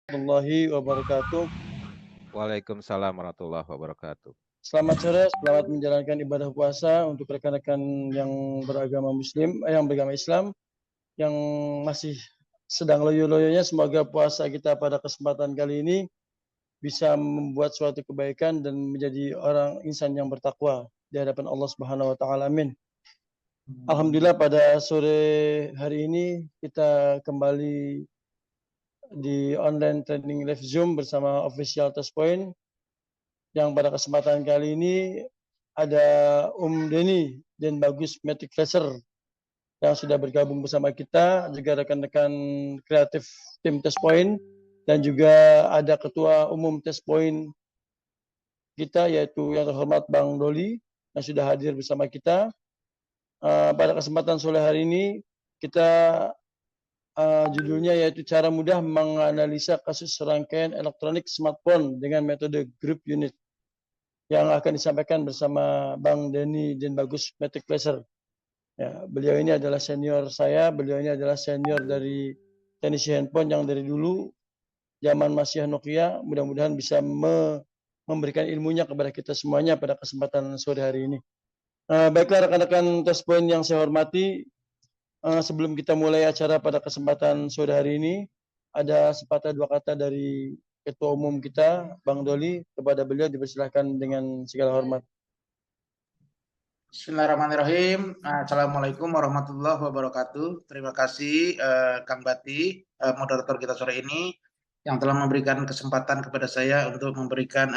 Warahmatullahi wabarakatuh. Waalaikumsalam warahmatullahi wabarakatuh. Selamat sore, selamat menjalankan ibadah puasa untuk rekan-rekan yang beragama Muslim, yang beragama Islam, yang masih sedang loyo-loyonya. Semoga puasa kita pada kesempatan kali ini bisa membuat suatu kebaikan dan menjadi orang insan yang bertakwa di hadapan Allah Subhanahu wa taala. Amin. Alhamdulillah pada sore hari ini kita kembali di online training live Zoom bersama official Touchpoint, yang pada kesempatan kali ini ada Denny dan Bagus Matic Flasher yang sudah bergabung bersama kita, juga rekan-rekan kreatif tim Touchpoint, dan juga ada Ketua Umum Touchpoint kita yaitu yang terhormat Bang Doli yang sudah hadir bersama kita. Pada kesempatan sore hari ini kita judulnya yaitu cara mudah menganalisa kasus serangkaian elektronik smartphone dengan metode group unit, yang akan disampaikan bersama Bang Denny dan Bagus Matic Flasher. Ya, beliau ini adalah senior saya, beliau ini adalah senior dari teknisi handphone yang dari dulu zaman masih Nokia. Mudah-mudahan bisa memberikan ilmunya kepada kita semuanya pada kesempatan sore hari ini. Baiklah rekan-rekan Touchpoint yang saya hormati, sebelum kita mulai acara pada kesempatan sore hari ini, ada sepatah dua kata dari Ketua Umum kita, Bang Doli, kepada beliau dipersilahkan dengan segala hormat. Bismillahirrahmanirrahim. Assalamualaikum warahmatullahi wabarakatuh. Terima kasih Kang Bati, moderator kita sore ini, yang telah memberikan kesempatan kepada saya untuk memberikan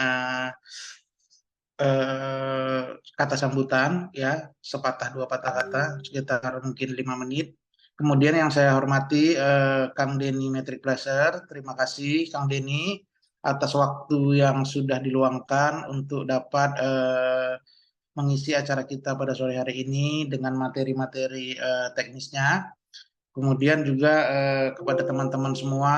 kata sambutan, ya, sepatah dua patah kata, sekitar mungkin 5 menit. Kemudian yang saya hormati Kang Denny Matic Flasher, terima kasih Kang Denny atas waktu yang sudah diluangkan untuk dapat mengisi acara kita pada sore hari ini dengan materi-materi teknisnya. Kemudian juga kepada teman-teman semua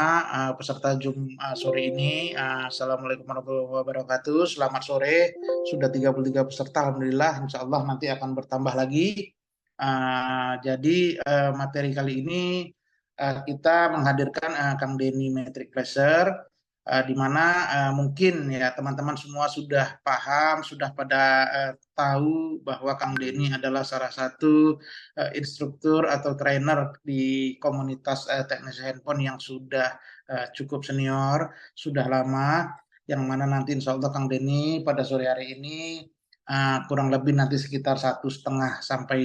peserta Zoom sore ini, Assalamualaikum warahmatullahi wabarakatuh. Selamat sore, sudah 33 peserta, Alhamdulillah, insya Allah nanti akan bertambah lagi. Jadi materi kali ini kita menghadirkan Kang Denny Matic Flasher, di mana mungkin ya teman-teman semua sudah paham, sudah pada tahu bahwa Kang Denny adalah salah satu instruktur atau trainer di komunitas teknisi handphone yang sudah cukup senior, sudah lama, yang mana nanti insya Allah Kang Denny pada sore hari ini kurang lebih nanti sekitar 1 sampai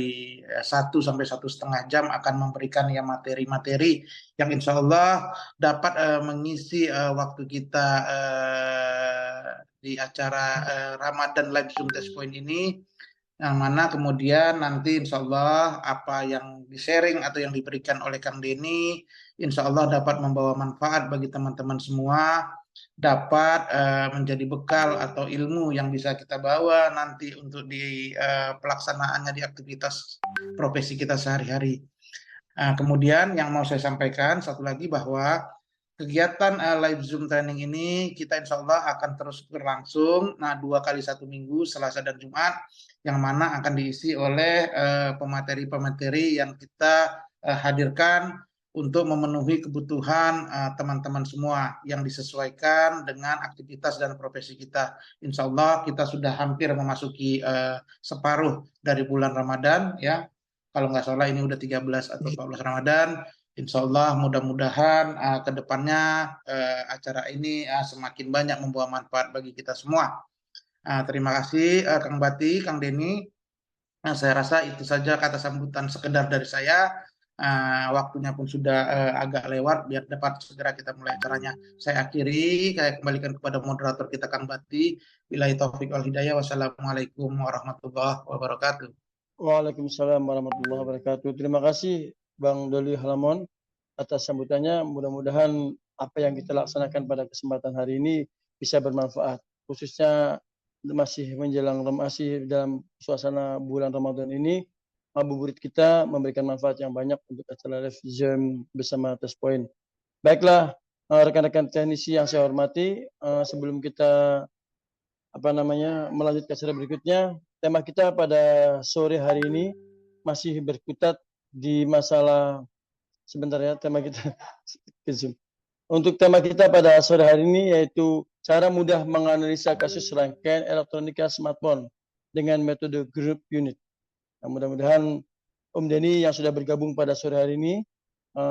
1,5 jam akan memberikan ya materi-materi yang insya Allah dapat mengisi waktu kita di acara Ramadan Live Zoom Touchpoint ini, yang mana kemudian nanti insya Allah apa yang di-sharing atau yang diberikan oleh Kang Denny insya Allah dapat membawa manfaat bagi teman-teman semua, dapat menjadi bekal atau ilmu yang bisa kita bawa nanti untuk di pelaksanaannya di aktivitas profesi kita sehari-hari. Kemudian yang mau saya sampaikan satu lagi bahwa kegiatan live Zoom training ini kita insya Allah akan terus berlangsung 2 kali 1 minggu, Selasa dan Jumat, yang mana akan diisi oleh pemateri-pemateri yang kita hadirkan untuk memenuhi kebutuhan teman-teman semua yang disesuaikan dengan aktivitas dan profesi kita. Insya Allah kita sudah hampir memasuki separuh dari bulan Ramadan, ya. Kalau nggak salah ini udah 13 atau 14 Ramadan. Insya Allah mudah-mudahan ke depannya acara ini semakin banyak membawa manfaat bagi kita semua. Terima kasih Kang Bati, Kang Denny. Saya rasa itu saja kata sambutan sekedar dari saya. Waktunya pun sudah agak lewat, biar dapat segera kita mulai acaranya. Saya akhiri, saya kembalikan kepada moderator kita Kang Bati. Billahi taufik wal hidayah. Wassalamualaikum warahmatullahi wabarakatuh. Waalaikumsalam warahmatullahi wabarakatuh. Terima kasih Bang Doli Halamon atas sambutannya. Mudah-mudahan apa yang kita laksanakan pada kesempatan hari ini bisa bermanfaat, khususnya masih menjelang masih dalam suasana bulan Ramadan ini. Ngabuburit kita memberikan manfaat yang banyak untuk acara live Zoom bersama Touchpoint. Baiklah rekan-rekan teknisi yang saya hormati, sebelum kita melanjut ke acara berikutnya, tema kita pada sore hari ini masih berkutat di masalah, sebentar ya, tema kita ke Zoom. Untuk tema kita pada sore hari ini yaitu cara mudah menganalisa kasus rangkaian elektronika smartphone dengan metode group unit. Nah, mudah-mudahan Om Denny yang sudah bergabung pada sore hari ini,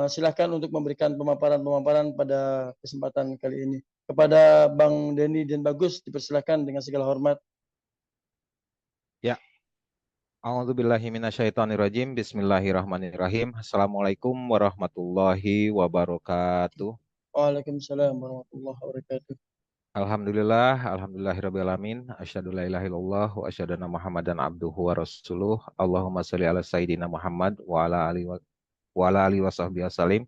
silakan untuk memberikan pemaparan-pemaparan pada kesempatan kali ini. Kepada Bang Denny dan Bagus, dipersilakan dengan segala hormat. Ya, a'udzubillahi minasyaitonirrajim. Bismillahirrahmanirrahim. Assalamualaikum warahmatullahi wabarakatuh. Waalaikumsalam warahmatullahi wabarakatuh. Alhamdulillahirrabbilalamin. Asyhadu la ilaha illallah wa asyhadu anna Muhammadan abduhu wa rasuluh. Allahumma sholli ala sayyidina Muhammad wa ala alihi wa sahbihi wasallim.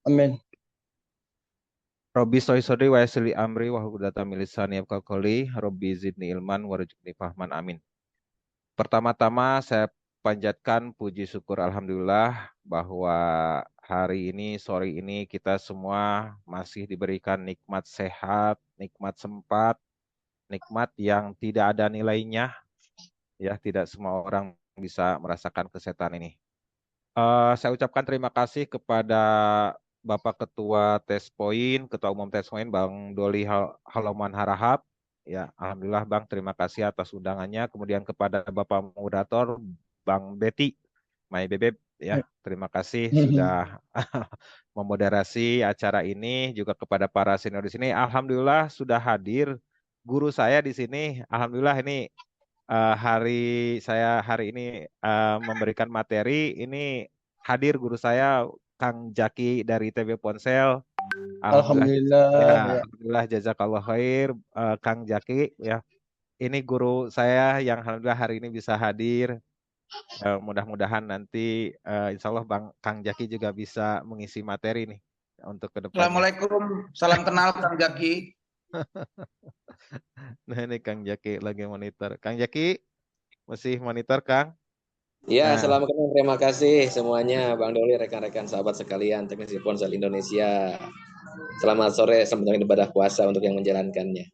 Amin. Robbi sholli sodri wa yassir li amri wa hlul min lisani yafqahu qawli. Robbi zidni ilman warzuqni fahman. Amin. Pertama-tama saya panjatkan puji syukur alhamdulillah bahwa hari ini, sore ini kita semua masih diberikan nikmat sehat, nikmat sempat, nikmat yang tidak ada nilainya. Ya, tidak semua orang bisa merasakan kesehatan ini. Saya ucapkan terima kasih kepada Bapak Ketua Tespoin, Ketua Umum Tespoin, Bang Doli Haloman Harahap. Ya, alhamdulillah Bang, terima kasih atas undangannya. Kemudian kepada Bapak Moderator, Bang Beti, Mai Bebeb, ya, terima kasih sudah memoderasi acara ini. Juga kepada para senior di sini, alhamdulillah sudah hadir guru saya di sini. Alhamdulillah ini hari ini memberikan materi. Ini hadir guru saya Kang Jaki dari TB Ponsel. Alhamdulillah. Alhamdulillah jazakallah khair Kang Jaki ya. Ini guru saya yang alhamdulillah hari ini bisa hadir. Mudah-mudahan nanti insya Allah Kang Jaki juga bisa mengisi materi nih untuk ke depan. Assalamualaikum, salam kenal Kang Jaki. Nah ini Kang Jaki lagi monitor. Kang Jaki masih monitor Kang? Ya, selamat kenal. Terima kasih semuanya, Bang Doli, rekan-rekan sahabat sekalian, teknisi ponsel Indonesia. Selamat sore, selamat ibadah puasa untuk yang menjalankannya.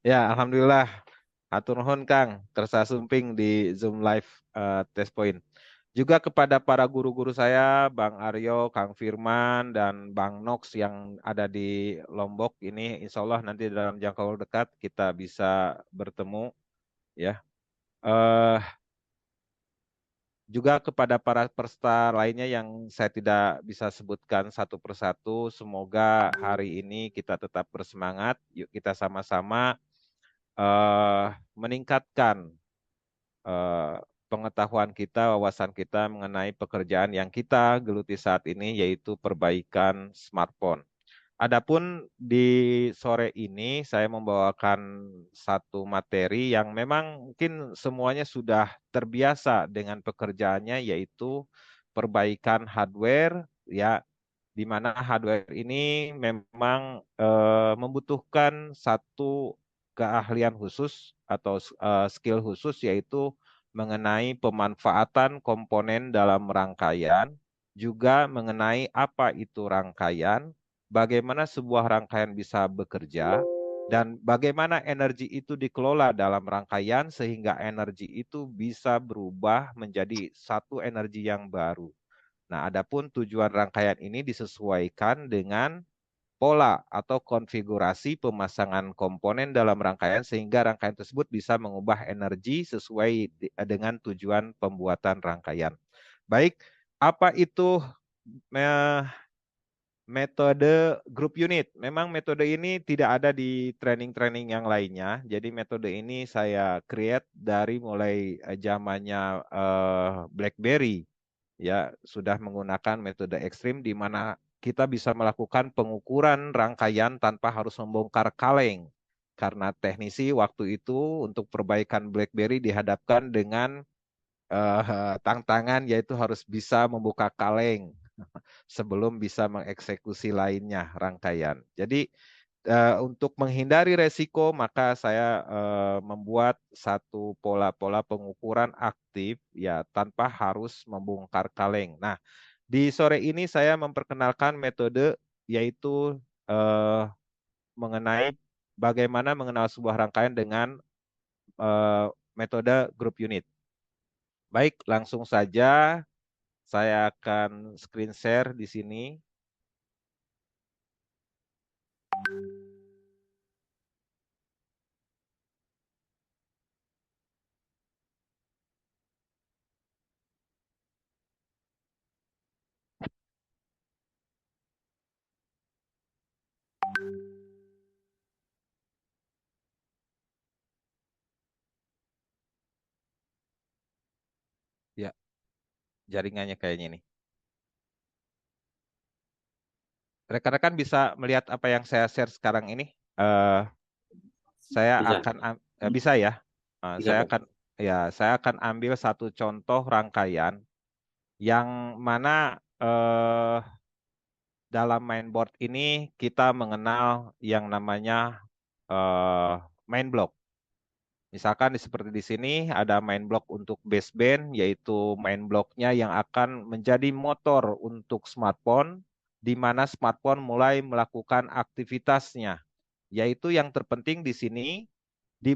Ya, alhamdulillah. Hatur nuhun Kang, kersa sumping di Zoom Live Test Point. Juga kepada para guru-guru saya, Bang Aryo, Kang Firman, dan Bang Nox yang ada di Lombok ini, insya Allah nanti dalam jangka waktu dekat kita bisa bertemu. Ya, juga kepada para peserta lainnya yang saya tidak bisa sebutkan satu persatu, semoga hari ini kita tetap bersemangat. Yuk kita sama-sama meningkatkan pengetahuan kita, wawasan kita mengenai pekerjaan yang kita geluti saat ini, yaitu perbaikan smartphone. Adapun di sore ini saya membawakan satu materi yang memang mungkin semuanya sudah terbiasa dengan pekerjaannya, yaitu perbaikan hardware, ya, di mana hardware ini memang membutuhkan satu keahlian khusus atau skill khusus, yaitu mengenai pemanfaatan komponen dalam rangkaian, juga mengenai apa itu rangkaian, bagaimana sebuah rangkaian bisa bekerja, dan bagaimana energi itu dikelola dalam rangkaian sehingga energi itu bisa berubah menjadi satu energi yang baru. Nah, adapun tujuan rangkaian ini disesuaikan dengan pola atau konfigurasi pemasangan komponen dalam rangkaian sehingga rangkaian tersebut bisa mengubah energi sesuai dengan tujuan pembuatan rangkaian. Baik, apa itu metode group unit? Memang metode ini tidak ada di training-training yang lainnya. Jadi metode ini saya create dari mulai zamannya BlackBerry. Ya, sudah menggunakan metode ekstrim di mana kita bisa melakukan pengukuran rangkaian tanpa harus membongkar kaleng. Karena teknisi waktu itu untuk perbaikan BlackBerry dihadapkan dengan tantangan, yaitu harus bisa membuka kaleng sebelum bisa mengeksekusi lainnya rangkaian. Jadi untuk menghindari resiko, maka saya membuat satu pola-pola pengukuran aktif ya tanpa harus membongkar kaleng. Nah, di sore ini saya memperkenalkan metode, yaitu mengenai bagaimana mengenal sebuah rangkaian dengan metode group unit. Baik, langsung saja Saya akan screen share di sini. Ya, jaringannya kayaknya ini. Rekan-rekan bisa melihat apa yang saya share sekarang ini? Saya Bisa. akan bisa ya. Bisa, Pak. Saya akan ambil satu contoh rangkaian yang mana dalam mainboard ini kita mengenal yang namanya main block. Misalkan seperti di sini ada main block untuk baseband, yaitu main blocknya yang akan menjadi motor untuk smartphone, di mana smartphone mulai melakukan aktivitasnya. Yaitu yang terpenting di sini di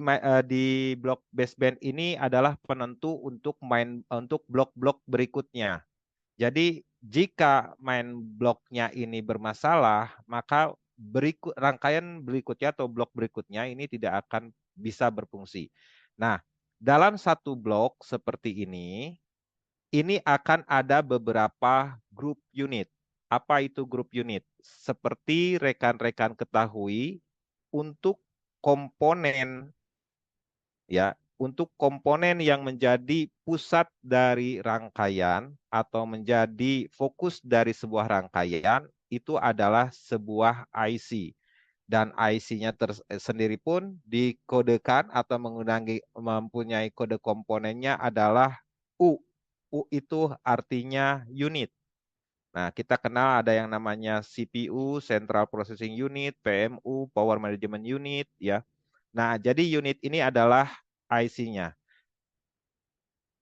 blok baseband ini adalah penentu untuk untuk blok-blok berikutnya. Jadi jika main bloknya ini bermasalah, maka rangkaian berikutnya atau blok berikutnya ini tidak akan bisa berfungsi. Nah, dalam satu blok seperti ini akan ada beberapa grup unit. Apa itu grup unit? Seperti rekan-rekan ketahui, untuk komponen untuk komponen yang menjadi pusat dari rangkaian atau menjadi fokus dari sebuah rangkaian itu adalah sebuah IC. Dan IC-nya sendiri pun dikodekan atau mempunyai kode komponennya adalah U. U itu artinya unit. Nah, kita kenal ada yang namanya CPU, Central Processing Unit, PMU, Power Management Unit, ya. Nah, jadi unit ini adalah IC-nya.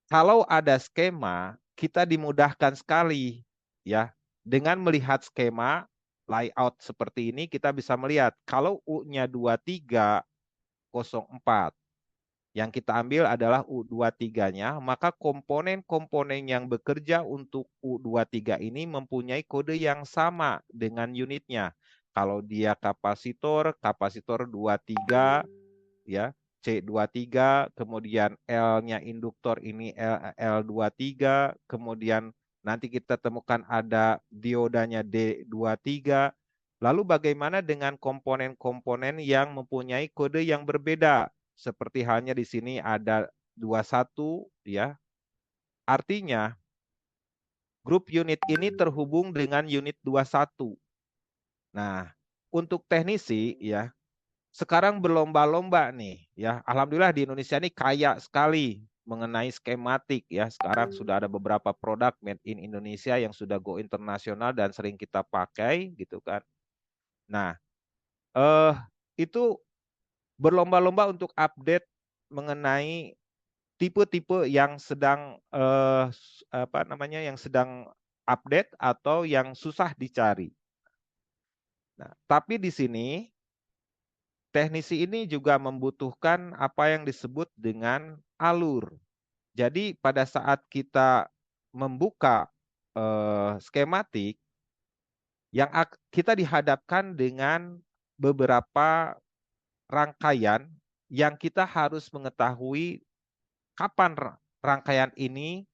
Kalau ada skema, kita dimudahkan sekali, ya. Dengan melihat skema layout seperti ini, kita bisa melihat kalau U-nya 2304, yang kita ambil adalah U23-nya, maka komponen-komponen yang bekerja untuk U23 ini mempunyai kode yang sama dengan unitnya. Kalau dia kapasitor 23, ya, C23, kemudian L-nya induktor ini L23, kemudian nanti kita temukan ada diodanya D23. Lalu bagaimana dengan komponen-komponen yang mempunyai kode yang berbeda? Seperti halnya di sini ada 21, ya. Artinya grup unit ini terhubung dengan unit 21. Nah, untuk teknisi, ya, sekarang berlomba-lomba nih, ya. Alhamdulillah di Indonesia ini kaya sekali mengenai skematik, ya. Sekarang sudah ada beberapa produk made in Indonesia yang sudah go internasional dan sering kita pakai, gitu kan. Nah, itu berlomba-lomba untuk update mengenai tipe-tipe yang sedang yang sedang update atau yang susah dicari. Nah, tapi di sini teknisi ini juga membutuhkan apa yang disebut dengan alur. Jadi pada saat kita membuka skematik, yang kita dihadapkan dengan beberapa rangkaian yang kita harus mengetahui kapan rangkaian ini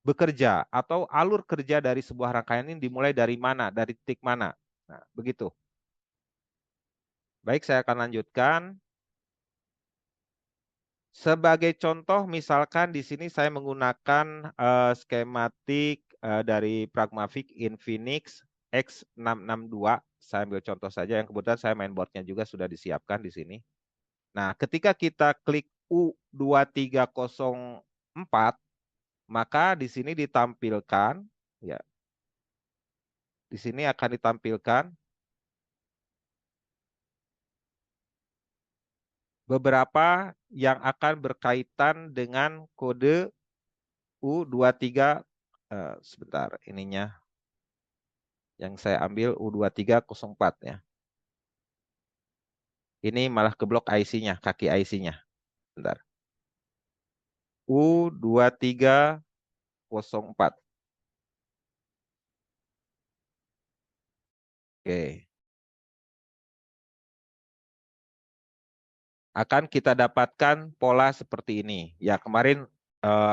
bekerja atau alur kerja dari sebuah rangkaian ini dimulai dari mana, dari titik mana. Nah, begitu. Baik, saya akan lanjutkan. Sebagai contoh, misalkan di sini saya menggunakan skematik dari Pragmatic Infinix X662. Saya ambil contoh saja yang kebetulan saya mainboardnya juga sudah disiapkan di sini. Nah, ketika kita klik U2304, maka di sini ditampilkan, ya, di sini akan ditampilkan beberapa yang akan berkaitan dengan kode U23, sebentar, ininya yang saya ambil U2304, ya. Ini malah ke blok IC-nya, kaki IC-nya. Bentar. U2304. Oke. Akan kita dapatkan pola seperti ini. Ya, kemarin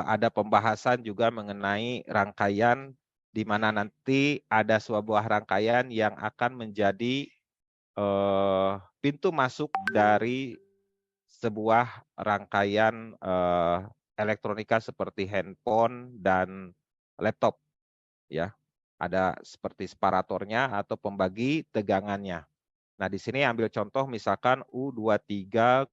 ada pembahasan juga mengenai rangkaian di mana nanti ada sebuah rangkaian yang akan menjadi pintu masuk dari sebuah rangkaian elektronika seperti handphone dan laptop, ya. Ada seperti separatornya atau pembagi tegangannya. Nah, di sini ambil contoh misalkan U23.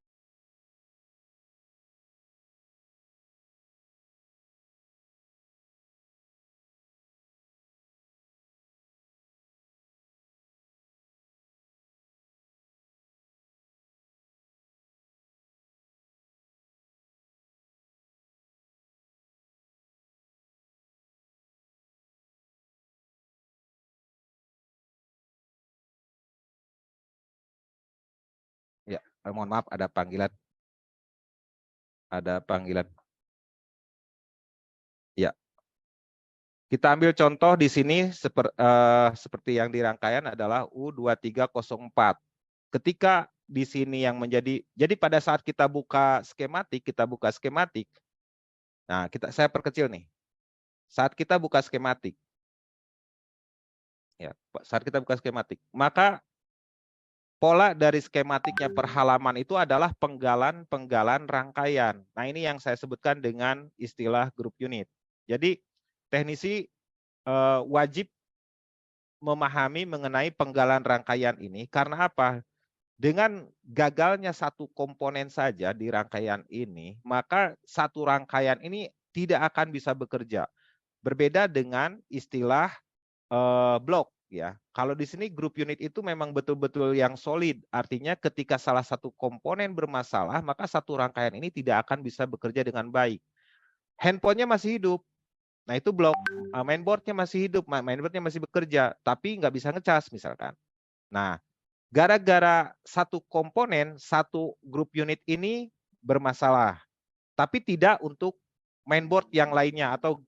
Ya, mohon maaf ada panggilan. Ada panggilan. Ya. Kita ambil contoh di sini seperti yang di rangkaian adalah U2304. Ketika di sini yang menjadi, jadi pada saat kita buka skematik, nah saya perkecil nih. Saat kita buka skematik, ya, saat kita buka skematik, maka pola dari skematiknya per halaman itu adalah penggalan rangkaian. Nah, ini yang saya sebutkan dengan istilah grup unit. Jadi teknisi wajib memahami mengenai penggalan rangkaian ini karena apa? Dengan gagalnya satu komponen saja di rangkaian ini, maka satu rangkaian ini tidak akan bisa bekerja. Berbeda dengan istilah blok, ya. Kalau di sini grup unit itu memang betul-betul yang solid. Artinya ketika salah satu komponen bermasalah, maka satu rangkaian ini tidak akan bisa bekerja dengan baik. Handphonenya masih hidup. Nah, itu blok. Mainboardnya masih hidup, mainboardnya masih bekerja, tapi nggak bisa ngecas misalkan. Nah, gara-gara satu komponen, satu grup unit ini bermasalah, tapi tidak untuk mainboard yang lainnya atau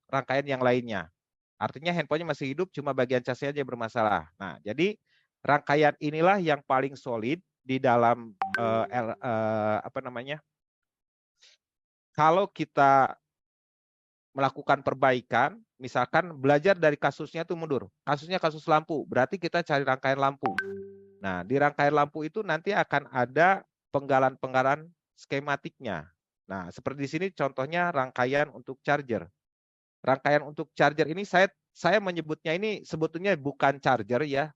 rangkaian yang lainnya. Artinya handphonenya masih hidup, cuma bagian casnya aja bermasalah. Nah, jadi rangkaian inilah yang paling solid di dalam kalau kita melakukan perbaikan, misalkan belajar dari kasusnya itu mundur. Kasusnya kasus lampu, berarti kita cari rangkaian lampu. Nah, di rangkaian lampu itu nanti akan ada penggalan-penggalan skematiknya. Nah, seperti di sini contohnya rangkaian untuk charger. Rangkaian untuk charger ini saya menyebutnya ini sebetulnya bukan charger ya,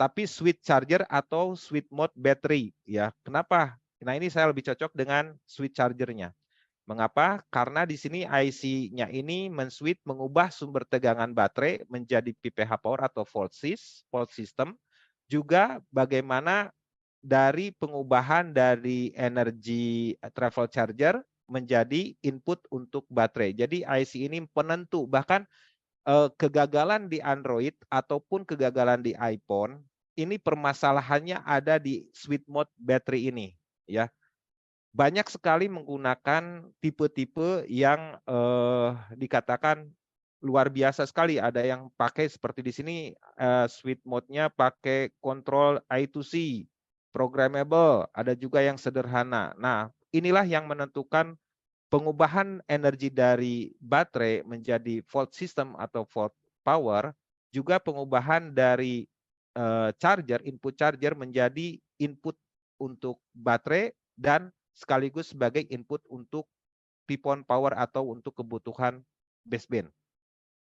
tapi switch charger atau switch mode battery ya. Kenapa? Nah, ini saya lebih cocok dengan switch chargernya. Mengapa? Karena di sini IC-nya ini mengubah sumber tegangan baterai menjadi PPH power atau volt system. Juga bagaimana dari pengubahan dari energi travel charger menjadi input untuk baterai. Jadi IC ini penentu, bahkan kegagalan di Android ataupun kegagalan di iPhone, ini permasalahannya ada di switch mode battery ini, ya. Banyak sekali menggunakan tipe-tipe yang dikatakan luar biasa sekali. Ada yang pakai seperti di sini switch mode-nya pakai control I2C, programmable, ada juga yang sederhana. Nah, inilah yang menentukan pengubahan energi dari baterai menjadi volt system atau volt power, juga pengubahan dari charger, input charger menjadi input untuk baterai dan sekaligus sebagai input untuk pipon power atau untuk kebutuhan baseband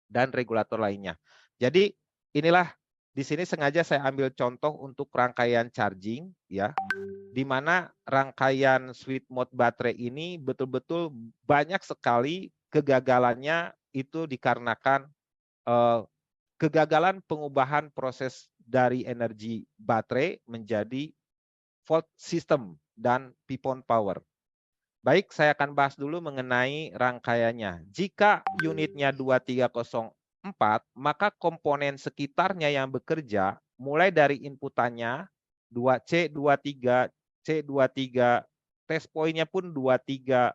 dan regulator lainnya. Jadi inilah di sini sengaja saya ambil contoh untuk rangkaian charging ya, di mana rangkaian switch mode baterai ini betul-betul banyak sekali kegagalannya itu dikarenakan kegagalan pengubahan proses dari energi baterai menjadi volt system dan pipon power. Baik, saya akan bahas dulu mengenai rangkaiannya. Jika unitnya 2304, maka komponen sekitarnya yang bekerja mulai dari inputannya 2C23, C23, test point-nya pun 23,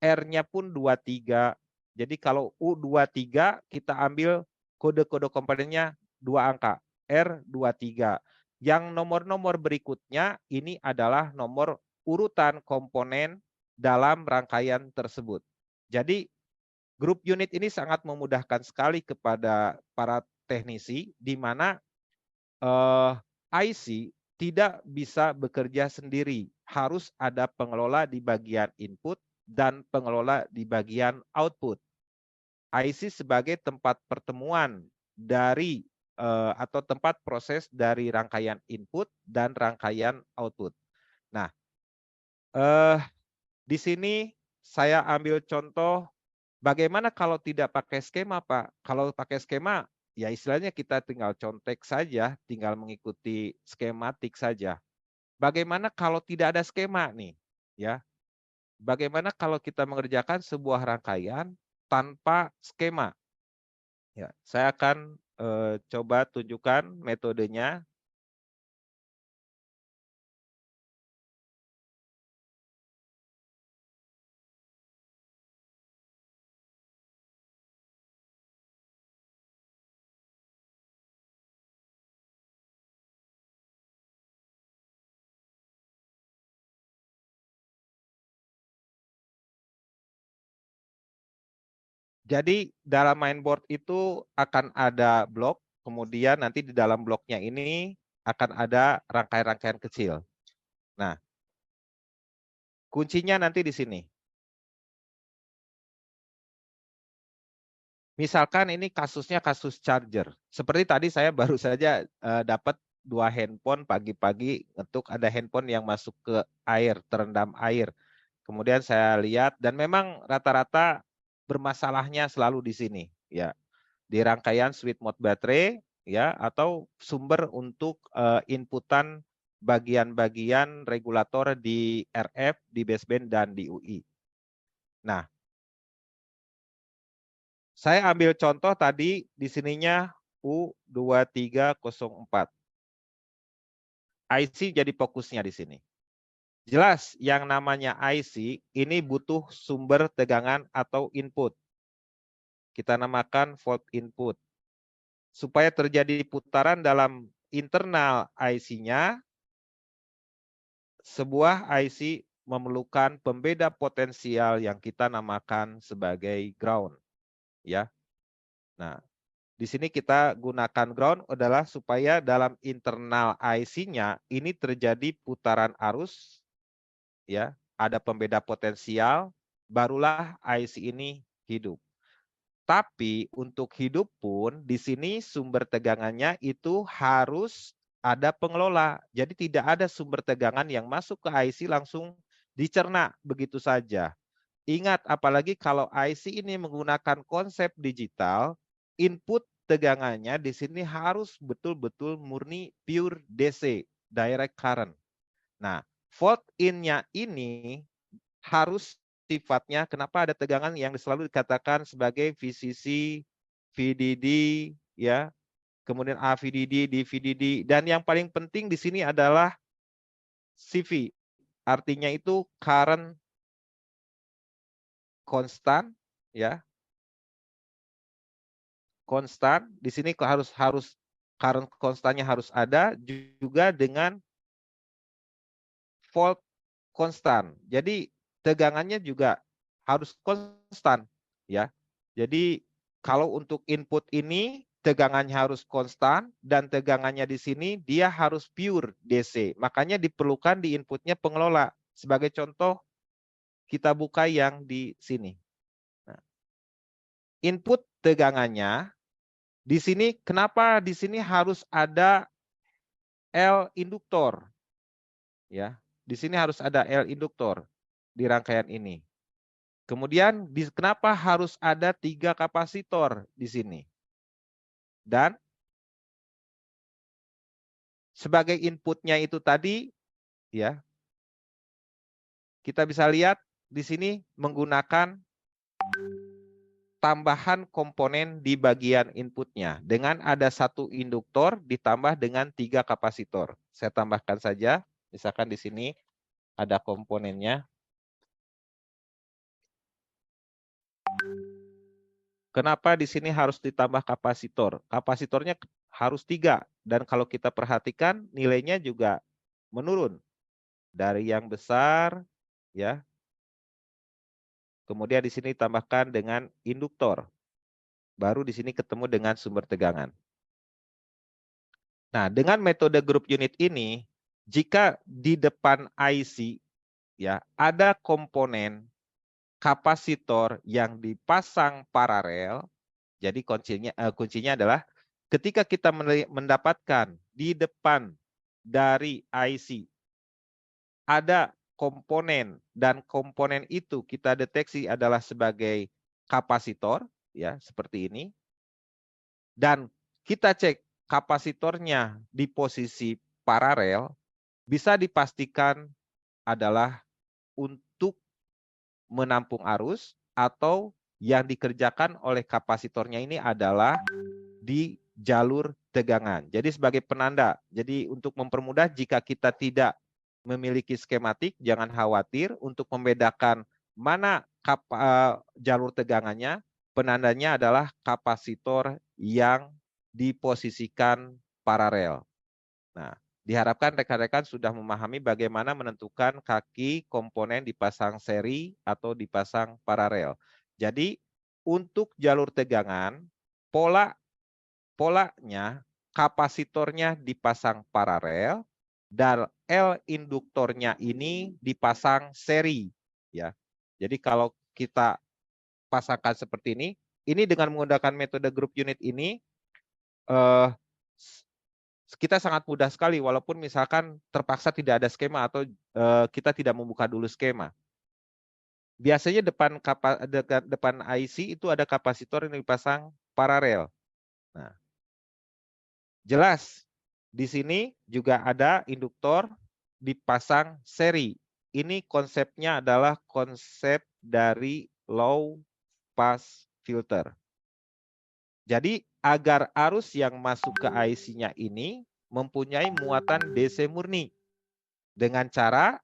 R-nya pun 23. Jadi kalau U23 kita ambil kode-kode komponennya 2 angka. R23. Yang nomor-nomor berikutnya ini adalah nomor urutan komponen dalam rangkaian tersebut. Jadi grup unit ini sangat memudahkan sekali kepada para teknisi di mana IC tidak bisa bekerja sendiri. Harus ada pengelola di bagian input dan pengelola di bagian output. IC sebagai tempat pertemuan dari atau tempat proses dari rangkaian input dan rangkaian output. Nah, di sini saya ambil contoh bagaimana kalau tidak pakai skema, Pak. Kalau pakai skema, ya istilahnya kita tinggal contek saja, tinggal mengikuti skematik saja. Bagaimana kalau tidak ada skema nih? Ya, bagaimana kalau kita mengerjakan sebuah rangkaian tanpa skema? Ya, saya akan coba tunjukkan metodenya. Jadi dalam mainboard itu akan ada blok, kemudian nanti di dalam bloknya ini akan ada rangkaian-rangkaian kecil. Nah, kuncinya nanti di sini. Misalkan ini kasusnya kasus charger. Seperti tadi saya baru saja dapat 2 handphone pagi-pagi ngetuk ada handphone yang masuk ke air, terendam air. Kemudian saya lihat dan memang rata-rata bermasalahnya selalu di sini, ya. Di rangkaian switch mode baterai, ya, atau sumber untuk inputan bagian-bagian regulator di RF, di baseband dan di UI. Nah, saya ambil contoh tadi di sininya U2304. IC jadi fokusnya di sini. Jelas yang namanya IC ini butuh sumber tegangan atau input. Kita namakan volt input. Supaya terjadi putaran dalam internal IC-nya, sebuah IC memerlukan pembeda potensial yang kita namakan sebagai ground. Ya. Nah, di sini kita gunakan ground adalah supaya dalam internal IC-nya ini terjadi putaran arus, ya, ada pembeda potensial, barulah IC ini hidup. Tapi untuk hidup pun di sini sumber tegangannya itu harus ada pengelola. Jadi tidak ada sumber tegangan yang masuk ke IC langsung dicerna begitu saja. Ingat, apalagi kalau IC ini menggunakan konsep digital, input tegangannya di sini harus betul-betul murni pure DC, direct current. Nah, volt in-nya ini harus sifatnya, kenapa ada tegangan yang selalu dikatakan sebagai VCC, VDD, ya, kemudian AVDD, DVDD, dan yang paling penting di sini adalah CV, artinya itu current konstan, ya, konstan. Di sini harus current konstannya harus ada juga dengan volt konstan. Jadi tegangannya juga harus konstan, ya. Jadi kalau untuk input ini tegangannya harus konstan dan tegangannya di sini dia harus pure DC. Makanya diperlukan di inputnya pengelola. Sebagai contoh kita buka yang di sini. Nah, input tegangannya di sini, kenapa di sini harus ada L induktor? Ya, di sini harus ada L induktor di rangkaian ini. Kemudian kenapa harus ada 3 kapasitor di sini? Dan sebagai inputnya itu tadi, ya, kita bisa lihat di sini menggunakan tambahan komponen di bagian inputnya dengan ada 1 induktor ditambah dengan 3 kapasitor. Saya tambahkan saja, misalkan di sini ada komponennya. Kenapa di sini harus ditambah kapasitor? Kapasitornya harus 3 dan kalau kita perhatikan nilainya juga menurun dari yang besar ya. Kemudian di sini ditambahkan dengan induktor. Baru di sini ketemu dengan sumber tegangan. Nah, dengan metode group unit ini, jika di depan IC ya ada komponen kapasitor yang dipasang paralel, jadi kuncinya adalah ketika kita mendapatkan di depan dari IC ada komponen dan komponen itu kita deteksi adalah sebagai kapasitor ya seperti ini, dan kita cek kapasitornya di posisi paralel, bisa dipastikan adalah untuk menampung arus atau yang dikerjakan oleh kapasitornya ini adalah di jalur tegangan. Jadi sebagai penanda, jadi untuk mempermudah jika kita tidak memiliki skematik, jangan khawatir untuk membedakan mana jalur tegangannya, penandanya adalah kapasitor yang diposisikan paralel. Nah, diharapkan rekan-rekan sudah memahami bagaimana menentukan kaki komponen dipasang seri atau dipasang paralel. Jadi untuk jalur tegangan, polanya kapasitornya dipasang paralel dan L induktornya ini dipasang seri ya. Jadi kalau kita pasangkan seperti ini dengan menggunakan metode group unit ini kita sangat mudah sekali walaupun misalkan terpaksa tidak ada skema atau kita tidak membuka dulu skema. Biasanya depan IC itu ada kapasitor yang dipasang paralel. Nah, jelas di sini juga ada induktor dipasang seri. Ini konsepnya adalah konsep dari low pass filter. Jadi agar arus yang masuk ke IC-nya ini mempunyai muatan DC murni. Dengan cara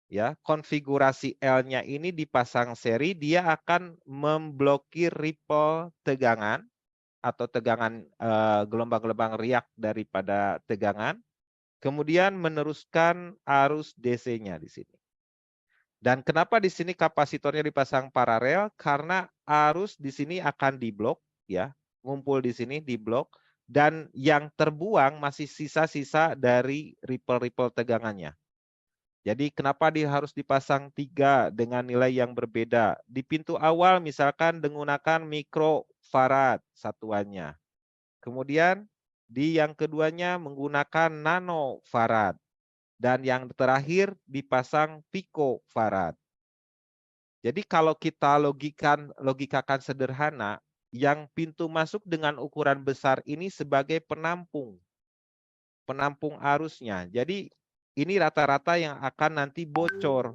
ya konfigurasi L-nya ini dipasang seri, dia akan memblokir ripple tegangan atau tegangan gelombang-gelombang riak daripada tegangan, kemudian meneruskan arus DC-nya di sini. Dan kenapa di sini kapasitornya dipasang paralel? Karena arus di sini akan diblok ya, ngumpul di sini diblok, dan yang terbuang masih sisa-sisa dari ripple-ripple tegangannya. Jadi kenapa dia harus dipasang 3 dengan nilai yang berbeda? Di pintu awal misalkan menggunakan mikrofarad satuannya. Kemudian di yang keduanya menggunakan nanofarad. Dan yang terakhir dipasang picofarad. Jadi kalau kita logikakan sederhana, yang pintu masuk dengan ukuran besar ini sebagai penampung arusnya. Jadi ini rata-rata yang akan nanti bocor,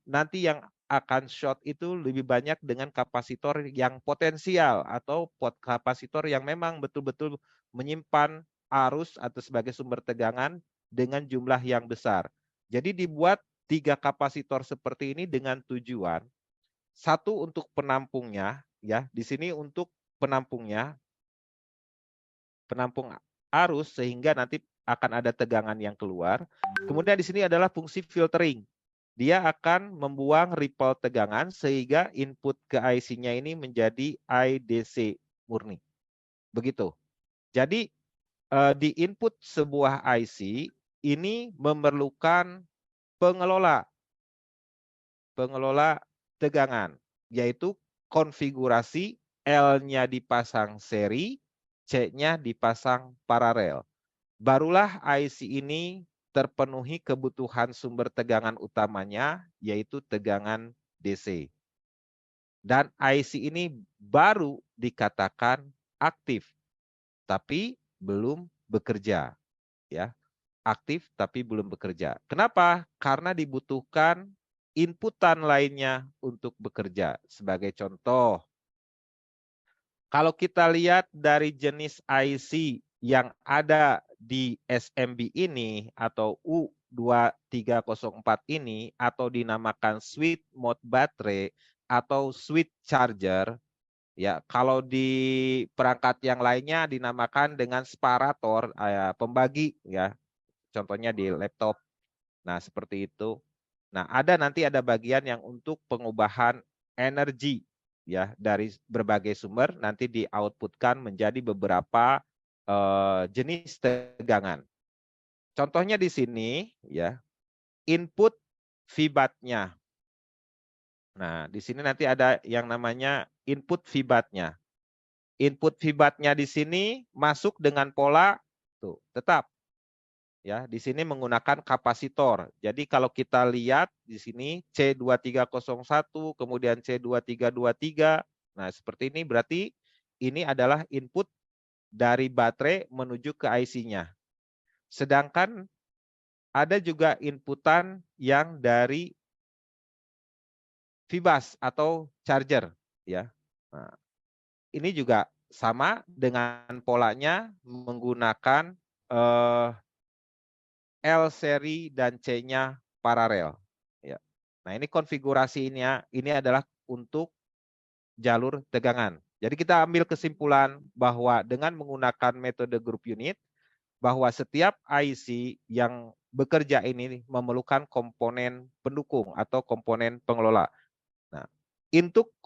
nanti yang akan short itu lebih banyak dengan kapasitor yang potensial atau kapasitor yang memang betul-betul menyimpan arus atau sebagai sumber tegangan dengan jumlah yang besar. Jadi dibuat 3 kapasitor seperti ini dengan tujuan, satu untuk penampungnya, ya di sini untuk penampung arus sehingga nanti akan ada tegangan yang keluar. Kemudian di sini adalah fungsi filtering. Dia akan membuang ripple tegangan sehingga input ke IC-nya ini menjadi IDC murni. Begitu. Jadi di input sebuah IC ini memerlukan pengelola tegangan, yaitu konfigurasi L-nya dipasang seri, C-nya dipasang paralel. Barulah IC ini terpenuhi kebutuhan sumber tegangan utamanya, yaitu tegangan DC. Dan IC ini baru dikatakan aktif, tapi belum bekerja. Ya, aktif tapi belum bekerja. Kenapa? Karena dibutuhkan inputan lainnya untuk bekerja. Sebagai contoh, kalau kita lihat dari jenis IC yang ada di SMB ini atau U2304 ini atau dinamakan switch mode baterai atau switch charger, Ya, kalau di perangkat yang lainnya dinamakan dengan separator, pembagi ya. Contohnya di laptop. Nah, seperti itu. Nah, nanti ada bagian yang untuk pengubahan energi ya dari berbagai sumber nanti di-outputkan menjadi beberapa jenis tegangan. Contohnya di sini ya, input VBAT-nya. Nah, di sini nanti ada yang namanya input VBAT-nya. Input VBAT-nya di sini masuk dengan pola tuh, tetap. Ya, di sini menggunakan kapasitor. Jadi kalau kita lihat di sini C2301, kemudian C2323. Nah, seperti ini berarti ini adalah input dari baterai menuju ke IC-nya. Sedangkan ada juga inputan yang dari VBAS atau charger ya. Nah, ini juga sama dengan polanya menggunakan L seri dan C-nya paralel. Ya. Nah, ini konfigurasinya ini adalah untuk jalur tegangan. Jadi kita ambil kesimpulan bahwa dengan menggunakan metode group unit bahwa setiap IC yang bekerja ini memerlukan komponen pendukung atau komponen pengelola. Nah,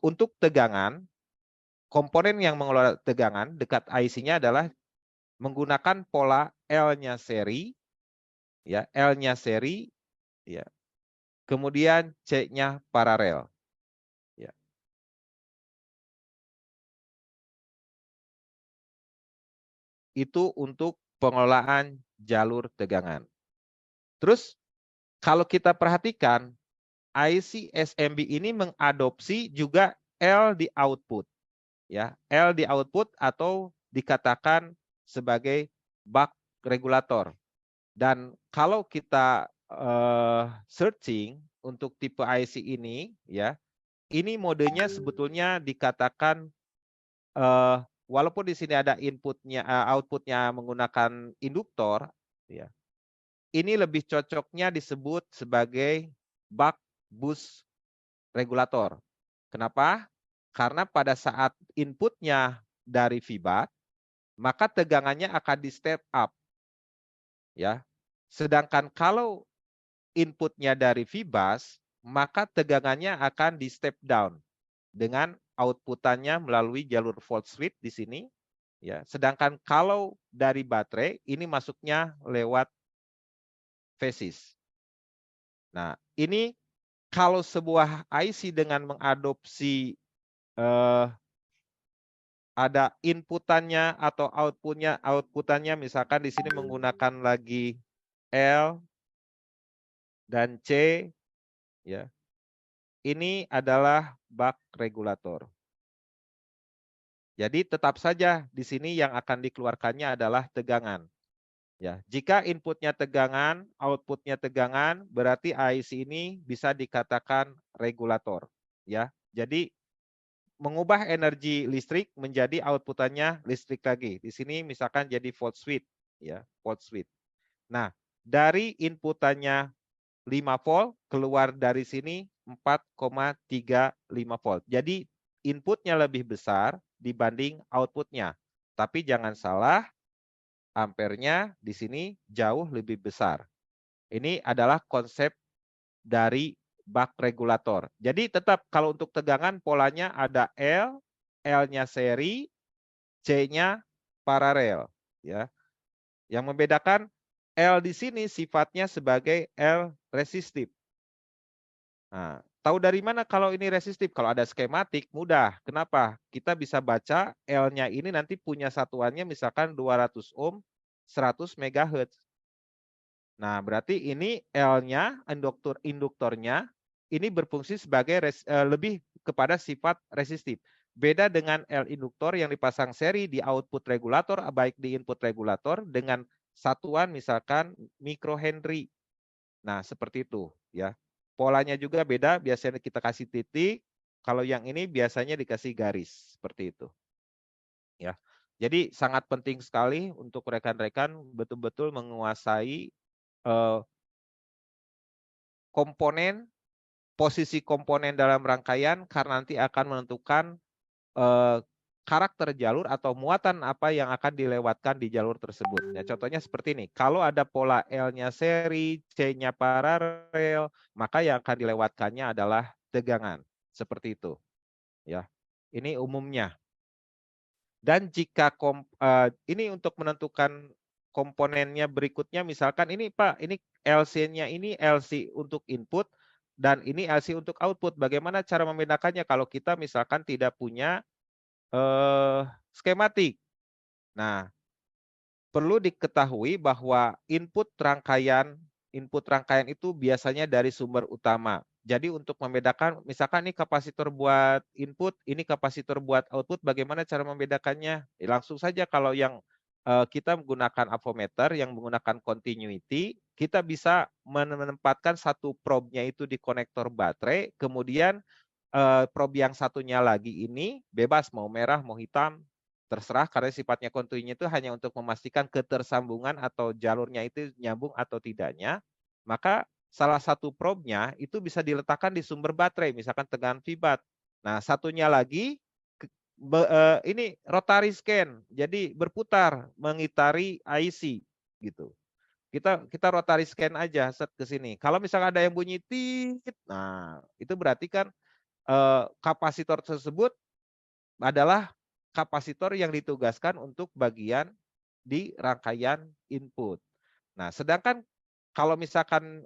untuk tegangan, komponen yang mengelola tegangan dekat IC-nya adalah menggunakan pola L-nya seri, ya, L-nya seri, ya, kemudian C-nya paralel. Ya. Itu untuk pengelolaan jalur tegangan. Terus kalau kita perhatikan, IC SMB ini mengadopsi juga L di output. Ya, L di output atau dikatakan sebagai buck regulator. Dan kalau kita searching untuk tipe IC ini, ya, ini modenya sebetulnya dikatakan walaupun di sini ada inputnya, outputnya menggunakan induktor, ya, ini lebih cocoknya disebut sebagai buck boost regulator. Kenapa? Karena pada saat inputnya dari VBAT, maka tegangannya akan di step up. Ya. Sedangkan kalau inputnya dari VBAS, maka tegangannya akan di step down dengan outputannya melalui jalur volt switch di sini. Ya. Sedangkan kalau dari baterai, ini masuknya lewat phasis. Nah, ini kalau sebuah IC dengan mengadopsi ada inputannya atau outputannya misalkan di sini menggunakan lagi L dan C, ya. Ini adalah buck regulator. Jadi tetap saja di sini yang akan dikeluarkannya adalah tegangan. Ya, jika inputnya tegangan, outputnya tegangan, berarti IC ini bisa dikatakan regulator. Ya, jadi mengubah energi listrik menjadi outputannya listrik lagi. Di sini misalkan jadi volt switch, ya, volt switch. Nah, dari inputannya 5 volt, keluar dari sini 4,35 volt. Jadi inputnya lebih besar dibanding outputnya. Tapi jangan salah, ampernya di sini jauh lebih besar. Ini adalah konsep dari buck regulator. Jadi tetap kalau untuk tegangan polanya ada L, L-nya seri, C-nya paralel. Ya. Yang membedakan L di sini sifatnya sebagai L resistif. Nah, tahu dari mana kalau ini resistif? Kalau ada skematik, mudah. Kenapa? Kita bisa baca L-nya ini nanti punya satuannya misalkan 200 ohm, 100 MHz. Nah, berarti ini L-nya, induktornya, ini berfungsi sebagai lebih kepada sifat resistif. Beda dengan L induktor yang dipasang seri di output regulator, baik di input regulator, dengan satuan misalkan microhenry. Nah, seperti itu. Ya. Polanya juga beda, biasanya kita kasih titik, kalau yang ini biasanya dikasih garis, seperti itu. Ya. Jadi sangat penting sekali untuk rekan-rekan betul-betul menguasai komponen, posisi komponen dalam rangkaian karena nanti akan menentukan karakter jalur atau muatan apa yang akan dilewatkan di jalur tersebut. Ya, contohnya seperti ini. Kalau ada pola L-nya seri, C-nya paralel, maka yang akan dilewatkannya adalah tegangan. Seperti itu. Ya. Ini umumnya. Dan jika ini untuk menentukan komponennya berikutnya, misalkan ini Pak, ini LC-nya ini LC untuk input dan ini LC untuk output. Bagaimana cara membedakannya kalau kita misalkan tidak punya skematik? Nah, perlu diketahui bahwa input rangkaian itu biasanya dari sumber utama. Jadi untuk membedakan, misalkan ini kapasitor buat input, ini kapasitor buat output, bagaimana cara membedakannya? Langsung saja kalau yang kita menggunakan avometer, yang menggunakan continuity, kita bisa menempatkan satu probe-nya itu di konektor baterai, kemudian probe yang satunya lagi ini bebas mau merah, mau hitam, terserah karena sifatnya continuity itu hanya untuk memastikan ketersambungan atau jalurnya itu nyambung atau tidaknya. Maka salah satu probe-nya itu bisa diletakkan di sumber baterai, misalkan tegangan Vbat. Nah, satunya lagi ini rotary scan, jadi berputar mengitari IC gitu. Kita rotary scan aja set ke sini. Kalau misalkan ada yang bunyi tit, nah itu berarti kan kapasitor tersebut adalah kapasitor yang ditugaskan untuk bagian di rangkaian input. Nah, sedangkan kalau misalkan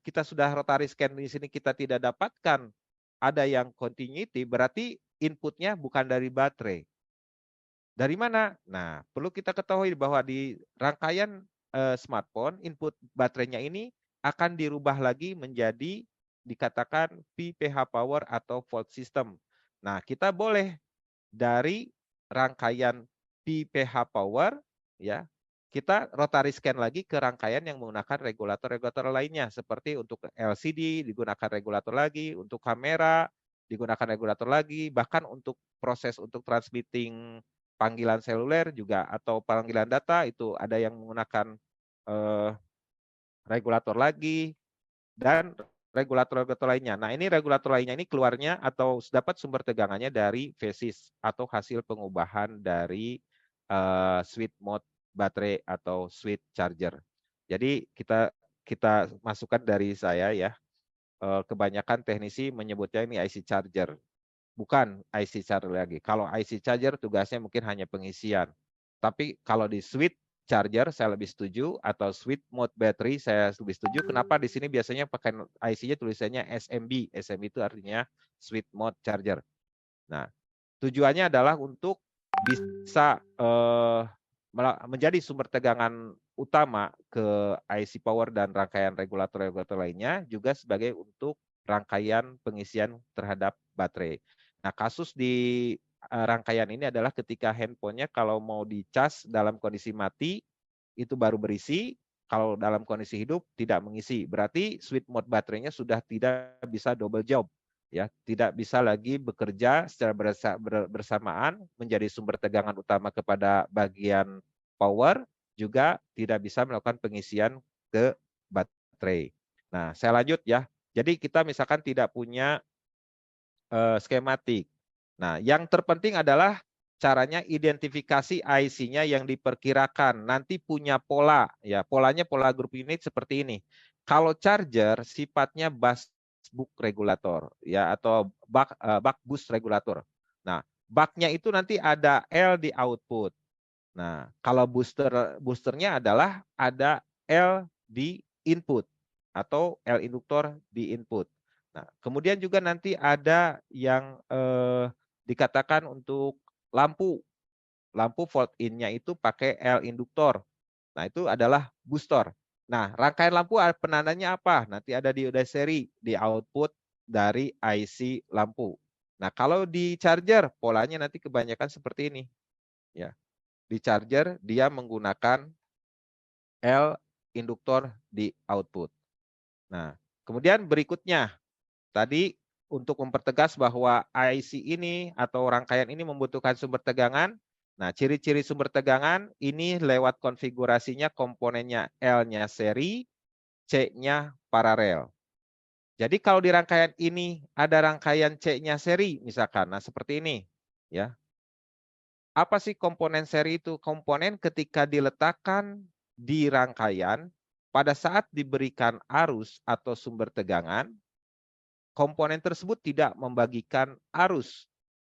kita sudah rotary scan di sini kita tidak dapatkan ada yang continuity, berarti inputnya bukan dari baterai. Dari mana? Nah, perlu kita ketahui bahwa di rangkaian smartphone, input baterainya ini akan dirubah lagi menjadi dikatakan PPH power atau volt system. Nah, kita boleh dari rangkaian PPH power, ya, kita rotary scan lagi ke rangkaian yang menggunakan regulator-regulator lainnya, seperti untuk LCD digunakan regulator lagi, untuk kamera digunakan regulator lagi, bahkan untuk proses untuk transmitting panggilan seluler juga atau panggilan data itu ada yang menggunakan regulator lagi dan regulator-regulator lainnya. Nah, ini regulator lainnya ini keluarnya atau dapat sumber tegangannya dari phasis atau hasil pengubahan dari switch mode baterai atau switch charger. Jadi kita masukkan dari saya ya. Kebanyakan teknisi menyebutnya ini IC charger. Bukan IC charger lagi. Kalau IC charger tugasnya mungkin hanya pengisian. Tapi kalau di switch charger saya lebih setuju atau switch mode battery saya lebih setuju. Kenapa di sini biasanya pakai IC-nya tulisannya SMB. SMB itu artinya switch mode charger. Nah, tujuannya adalah untuk bisa menjadi sumber tegangan utama ke IC power dan rangkaian regulator-regulator lainnya, juga sebagai untuk rangkaian pengisian terhadap baterai. Nah, kasus di rangkaian ini adalah ketika handphonenya kalau mau dicas dalam kondisi mati, itu baru berisi, kalau dalam kondisi hidup tidak mengisi. Berarti switch mode baterainya sudah tidak bisa double job. Ya, tidak bisa lagi bekerja secara bersamaan menjadi sumber tegangan utama kepada bagian power, juga tidak bisa melakukan pengisian ke baterai. Nah, saya lanjut ya. Jadi kita misalkan tidak punya skematik. Nah, yang terpenting adalah caranya identifikasi IC-nya yang diperkirakan. Nanti punya pola, ya polanya pola grup unit seperti ini. Kalau charger sifatnya buck regulator, ya atau buck boost regulator. Nah, buck-nya itu nanti ada L di output. Nah, kalau boosternya adalah ada L di input atau L induktor di input. Nah, kemudian juga nanti ada yang dikatakan untuk lampu volt in-nya itu pakai L induktor. Nah, itu adalah booster. Nah, rangkaian lampu penandanya apa? Nanti ada dioda seri di output dari IC lampu. Nah, kalau di charger polanya nanti kebanyakan seperti ini. Ya. Di charger dia menggunakan L induktor di output. Nah, kemudian berikutnya tadi untuk mempertegas bahwa IC ini atau rangkaian ini membutuhkan sumber tegangan. Nah, ciri-ciri sumber tegangan ini lewat konfigurasinya komponennya L-nya seri, C-nya paralel. Jadi kalau di rangkaian ini ada rangkaian C-nya seri misalkan, nah seperti ini. ya. Apa sih komponen seri itu? Komponen ketika diletakkan di rangkaian, pada saat diberikan arus atau sumber tegangan, komponen tersebut tidak membagikan arus,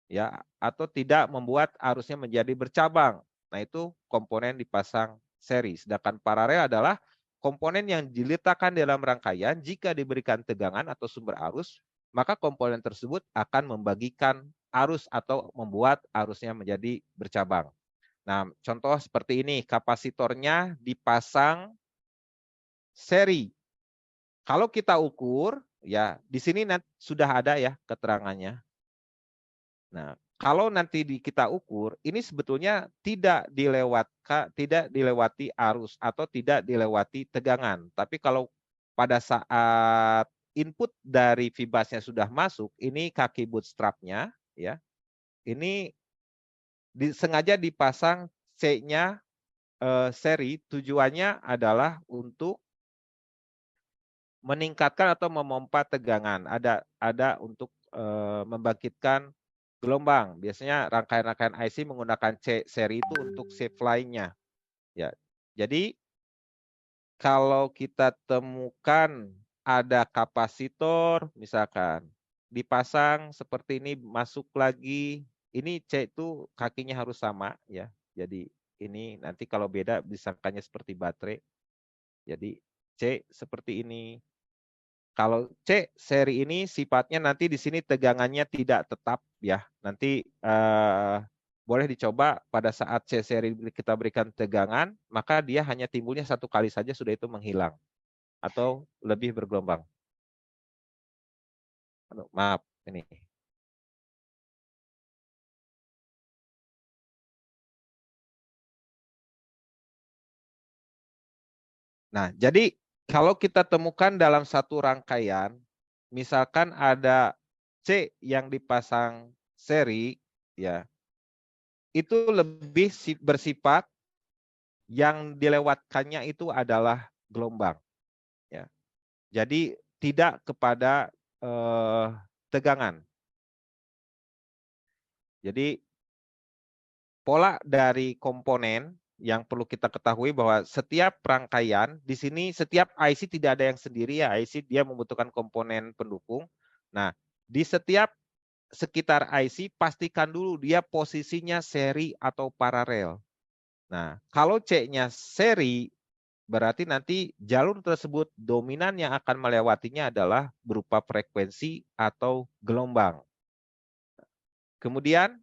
ya, atau tidak membuat arusnya menjadi bercabang. Nah, itu komponen dipasang seri. Sedangkan paralel adalah komponen yang diletakkan dalam rangkaian jika diberikan tegangan atau sumber arus, maka komponen tersebut akan membagikan arus atau membuat arusnya menjadi bercabang. Nah, contoh seperti ini, kapasitornya dipasang seri. Kalau kita ukur, ya di sini sudah ada ya keterangannya. Nah, kalau nanti kita ukur, ini sebetulnya tidak dilewati arus atau tidak dilewati tegangan. Tapi kalau pada saat input dari Fibasnya sudah masuk, ini kaki bootstrapnya, ya, ini sengaja dipasang C-nya seri. Tujuannya adalah untuk meningkatkan atau memompa tegangan. Ada untuk membangkitkan gelombang. Biasanya rangkaian-rangkaian IC menggunakan C seri itu untuk safe line-nya. Ya. Jadi kalau kita temukan ada kapasitor misalkan dipasang seperti ini, masuk lagi, ini C itu kakinya harus sama ya. Jadi ini nanti kalau beda disangkanya seperti baterai. Jadi C seperti ini. Kalau C seri ini sifatnya nanti di sini tegangannya tidak tetap ya. Nanti boleh dicoba pada saat C seri kita berikan tegangan, maka dia hanya timbulnya satu kali saja sudah itu menghilang atau lebih bergelombang. Maaf ini. Nah, jadi kalau kita temukan dalam satu rangkaian, misalkan ada C yang dipasang seri, ya, itu lebih bersifat yang dilewatkannya itu adalah gelombang. Ya. Jadi tidak kepada tegangan. Jadi pola dari komponen yang perlu kita ketahui bahwa setiap rangkaian di sini setiap IC tidak ada yang sendiri ya, IC dia membutuhkan komponen pendukung. Nah, di setiap sekitar IC pastikan dulu dia posisinya seri atau paralel. Nah, kalau C-nya seri berarti nanti jalur tersebut dominan yang akan melewatinya adalah berupa frekuensi atau gelombang. Kemudian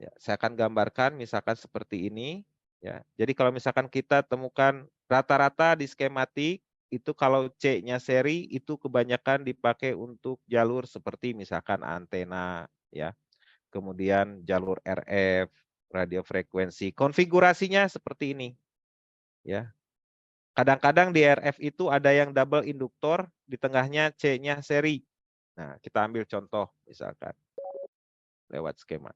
ya, saya akan gambarkan misalkan seperti ini. Ya, jadi kalau misalkan kita temukan rata-rata di skematik itu kalau C-nya seri itu kebanyakan dipakai untuk jalur seperti misalkan antena, ya. Kemudian jalur RF, radio frekuensi. Konfigurasinya seperti ini, ya. Kadang-kadang di RF itu ada yang double induktor, di tengahnya C-nya seri. Nah, kita ambil contoh misalkan lewat skema.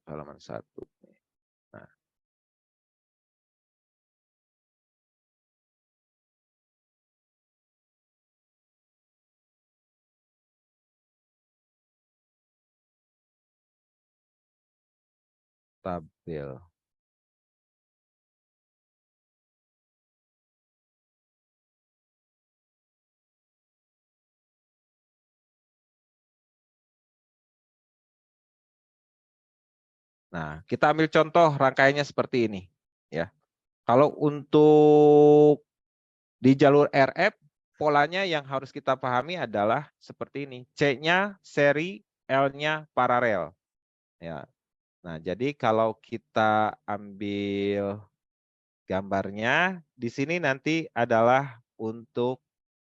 Halaman 1. Nah. Tabel. Nah, kita ambil contoh rangkaiannya seperti ini, ya. Kalau untuk di jalur RF, polanya yang harus kita pahami adalah seperti ini. C-nya seri, L-nya paralel. Ya. Nah, jadi kalau kita ambil gambarnya, di sini nanti adalah untuk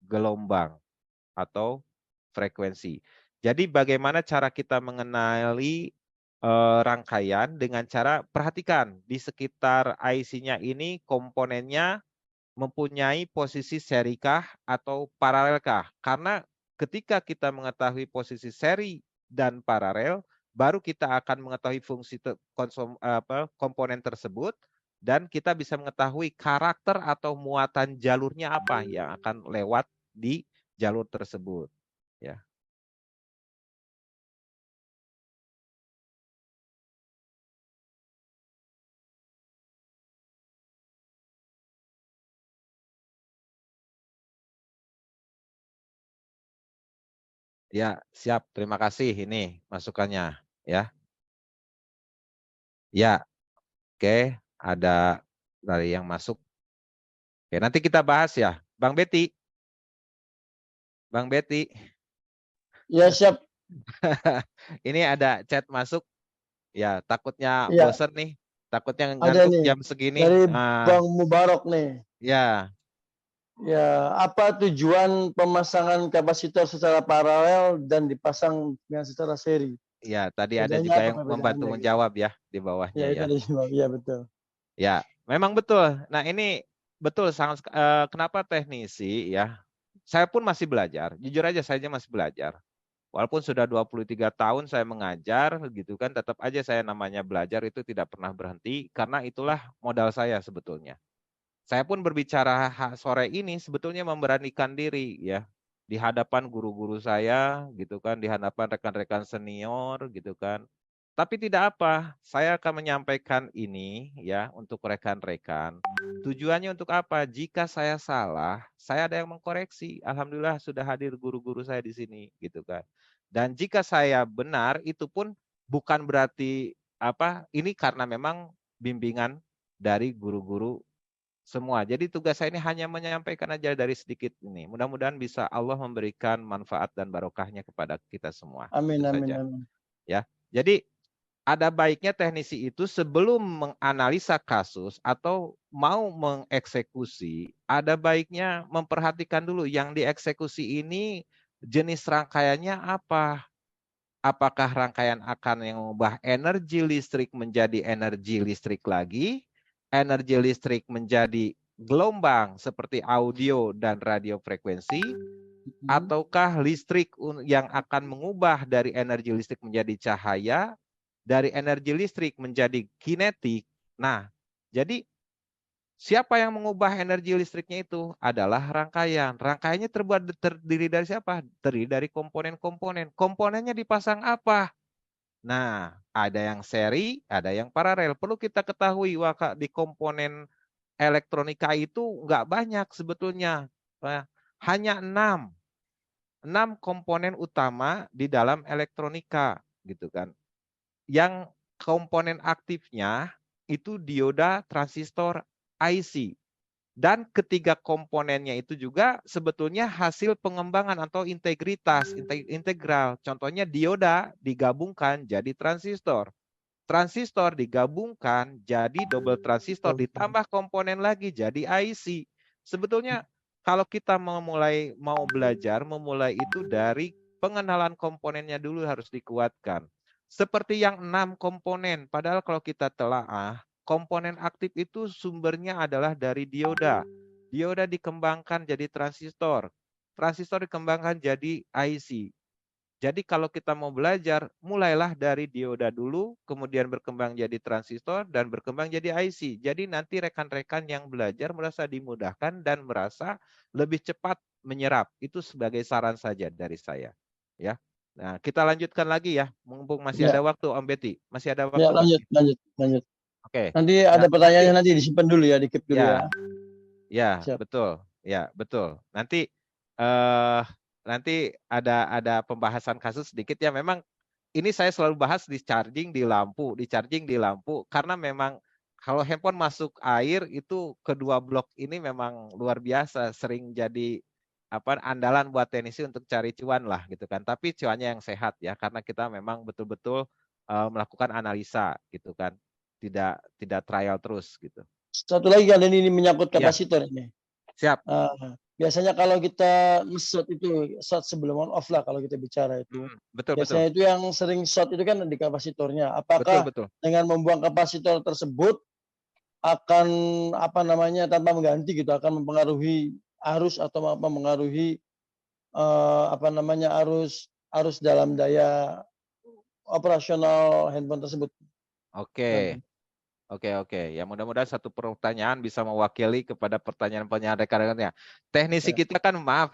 gelombang atau frekuensi. Jadi bagaimana cara kita mengenali rangkaian dengan cara perhatikan di sekitar IC-nya ini komponennya mempunyai posisi serikah atau paralelkah? Karena ketika kita mengetahui posisi seri dan paralel, baru kita akan mengetahui fungsi komponen tersebut dan kita bisa mengetahui karakter atau muatan jalurnya apa yang akan lewat di jalur tersebut. Ya. Ya, siap. Terima kasih ini masukannya. Ya, ya. Oke, ada dari yang masuk. Oke, nanti kita bahas ya, Bang Betty. Bang Betty. Ya, siap. Ini ada chat masuk. Ya, takutnya Ya, bosen nih. Takutnya ada ngantuk nih jam segini. dari Bang Mubarok nih. Ya, Ya, apa tujuan pemasangan kapasitor secara paralel dan dipasang dengan secara seri? ya. Tadi ada Bedanya juga apa yang membantu perbedaannya gitu? menjawab ya di Ya, bawahnya itu ya. tadi, Bang. Ya, betul. Ya, memang betul. Nah, ini betul sangat. Kenapa teknisi ya? Saya pun masih belajar. Jujur aja saya masih belajar. Walaupun sudah 23 tahun saya mengajar gitu kan, tetap aja saya namanya belajar itu tidak pernah berhenti karena itulah modal saya sebetulnya. Saya pun berbicara sore ini sebetulnya memberanikan diri ya di hadapan guru-guru saya gitu kan, di hadapan rekan-rekan senior gitu kan. Tapi tidak apa, saya akan menyampaikan ini ya untuk rekan-rekan. Tujuannya untuk apa? Jika saya salah, saya ada yang mengkoreksi. Alhamdulillah sudah hadir guru-guru saya di sini gitu kan. Dan jika saya benar, itu pun bukan berarti apa? Ini karena memang bimbingan dari guru-guru semua. Jadi tugas saya ini hanya menyampaikan aja dari sedikit ini. Mudah-mudahan bisa Allah memberikan manfaat dan barokahnya kepada kita semua. Amin, Itu amin, saja. amin. Ya. Jadi ada baiknya teknisi itu sebelum menganalisa kasus atau mau mengeksekusi, ada baiknya memperhatikan dulu yang dieksekusi ini jenis rangkaiannya apa. Apakah rangkaian akan yang mengubah energi listrik menjadi energi listrik lagi, energi listrik menjadi gelombang seperti audio dan radio frekuensi, ataukah listrik yang akan mengubah dari energi listrik menjadi cahaya, dari energi listrik menjadi kinetik. Nah, jadi siapa yang mengubah energi listriknya itu adalah rangkaian. Rangkaiannya terdiri dari siapa? Terdiri dari komponen-komponen. Komponennya dipasang apa? Nah, ada yang seri, ada yang paralel. Perlu kita ketahui, di komponen elektronika itu nggak banyak sebetulnya. Hanya 6 komponen utama di dalam elektronika, gitu kan. Yang komponen aktifnya itu dioda, transistor, IC. Dan ketiga komponennya itu juga sebetulnya hasil pengembangan atau integral. Contohnya dioda digabungkan jadi transistor. Transistor digabungkan jadi double transistor, ditambah komponen lagi jadi IC. Sebetulnya kalau kita mau belajar, memulai itu dari pengenalan komponennya dulu harus dikuatkan. Seperti yang 6 komponen, padahal kalau kita telaah, komponen aktif itu sumbernya adalah dari dioda. Dioda dikembangkan jadi transistor. Transistor dikembangkan jadi IC. Jadi kalau kita mau belajar, mulailah dari dioda dulu, kemudian berkembang jadi transistor, dan berkembang jadi IC. Jadi nanti rekan-rekan yang belajar merasa dimudahkan dan merasa lebih cepat menyerap. Itu sebagai saran saja dari saya. Ya. Nah, kita lanjutkan lagi ya, mumpung masih Ya, ada waktu, Om Betty. Masih ada waktu ya, nggak? lanjut. Oke. Nanti Nah, ada pertanyaannya nanti disimpan dulu ya, di-keep dulu ya. ya, Siap. betul. Ya, betul. Nanti nanti ada pembahasan kasus sedikit ya. Memang ini saya selalu bahas di charging di lampu karena memang kalau handphone masuk air itu kedua blok ini memang luar biasa, sering jadi andalan buat teknisi untuk cari cuan lah gitu kan. Tapi cuannya yang sehat ya, karena kita memang betul-betul melakukan analisa gitu kan. Tidak trial terus gitu. Satu lagi kan ini menyangkut Ya, kapasitor ini. siap. Biasanya kalau kita short itu short sebelum on off lah kalau kita bicara itu. Betul. Biasanya itu yang sering short itu kan di kapasitornya. Apakah Betul. dengan membuang kapasitor tersebut akan tanpa mengganti gitu akan mempengaruhi arus atau mempengaruhi arus dalam daya operasional handphone tersebut. Oke. Oke. Ya mudah-mudahan satu pertanyaan bisa mewakili kepada pertanyaan-pertanyaan rekan-rekannya. Teknisi Ya. kita kan maaf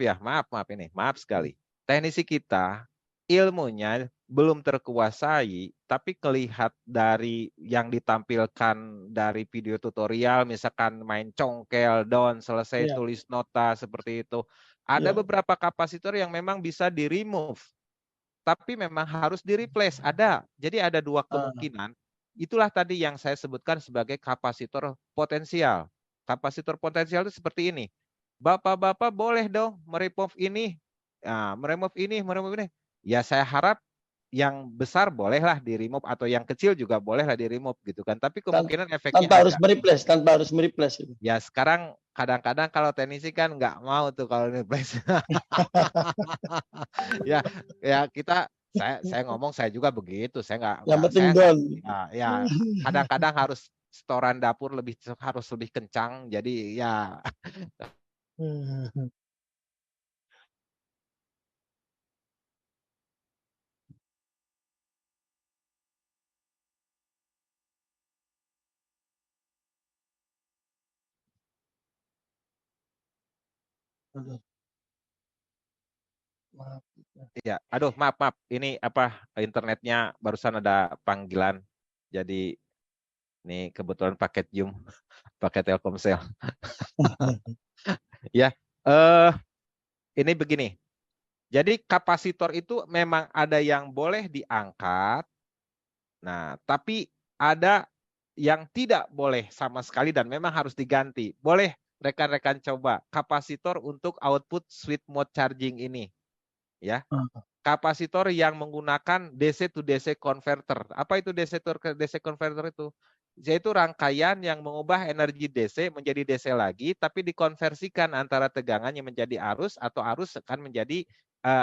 sekali. Teknisi kita ilmunya belum terkuasai, tapi kelihat dari yang ditampilkan dari video tutorial, misalkan main congkel, down, selesai Ya. tulis nota seperti itu. Ada Ya. beberapa kapasitor yang memang bisa di-remove, tapi memang harus di-replace. Ada. Jadi ada dua kemungkinan. Itulah tadi yang saya sebutkan sebagai kapasitor potensial. Kapasitor potensial itu seperti ini. Bapak-bapak boleh dong meremove ini. Nah, meremove ini. Ya saya harap yang besar bolehlah di-remove atau yang kecil juga bolehlah di-remove gitu kan. Tapi kemungkinan efeknya Tanpa harus ada. mereplace itu. Ya sekarang kadang-kadang kalau teknisi kan nggak mau tuh kalau replace. ya kita saya ngomong saya juga begitu. Saya Yang penting saya down. ya kadang-kadang harus setoran dapur harus lebih kencang. Jadi ya Aduh, maaf. ya aduh maaf ini apa internetnya barusan ada panggilan. Jadi ini kebetulan paket Zoom, paket Telkomsel. Ya, ini begini. Jadi kapasitor itu memang ada yang boleh diangkat. Nah, tapi ada yang tidak boleh sama sekali dan memang harus diganti. Boleh rekan-rekan coba kapasitor untuk output switch mode charging ini, ya. Kapasitor yang menggunakan DC to DC converter. Apa itu DC to DC converter itu? Yaitu rangkaian yang mengubah energi DC menjadi DC lagi, tapi dikonversikan antara tegangannya menjadi arus atau arus akan menjadi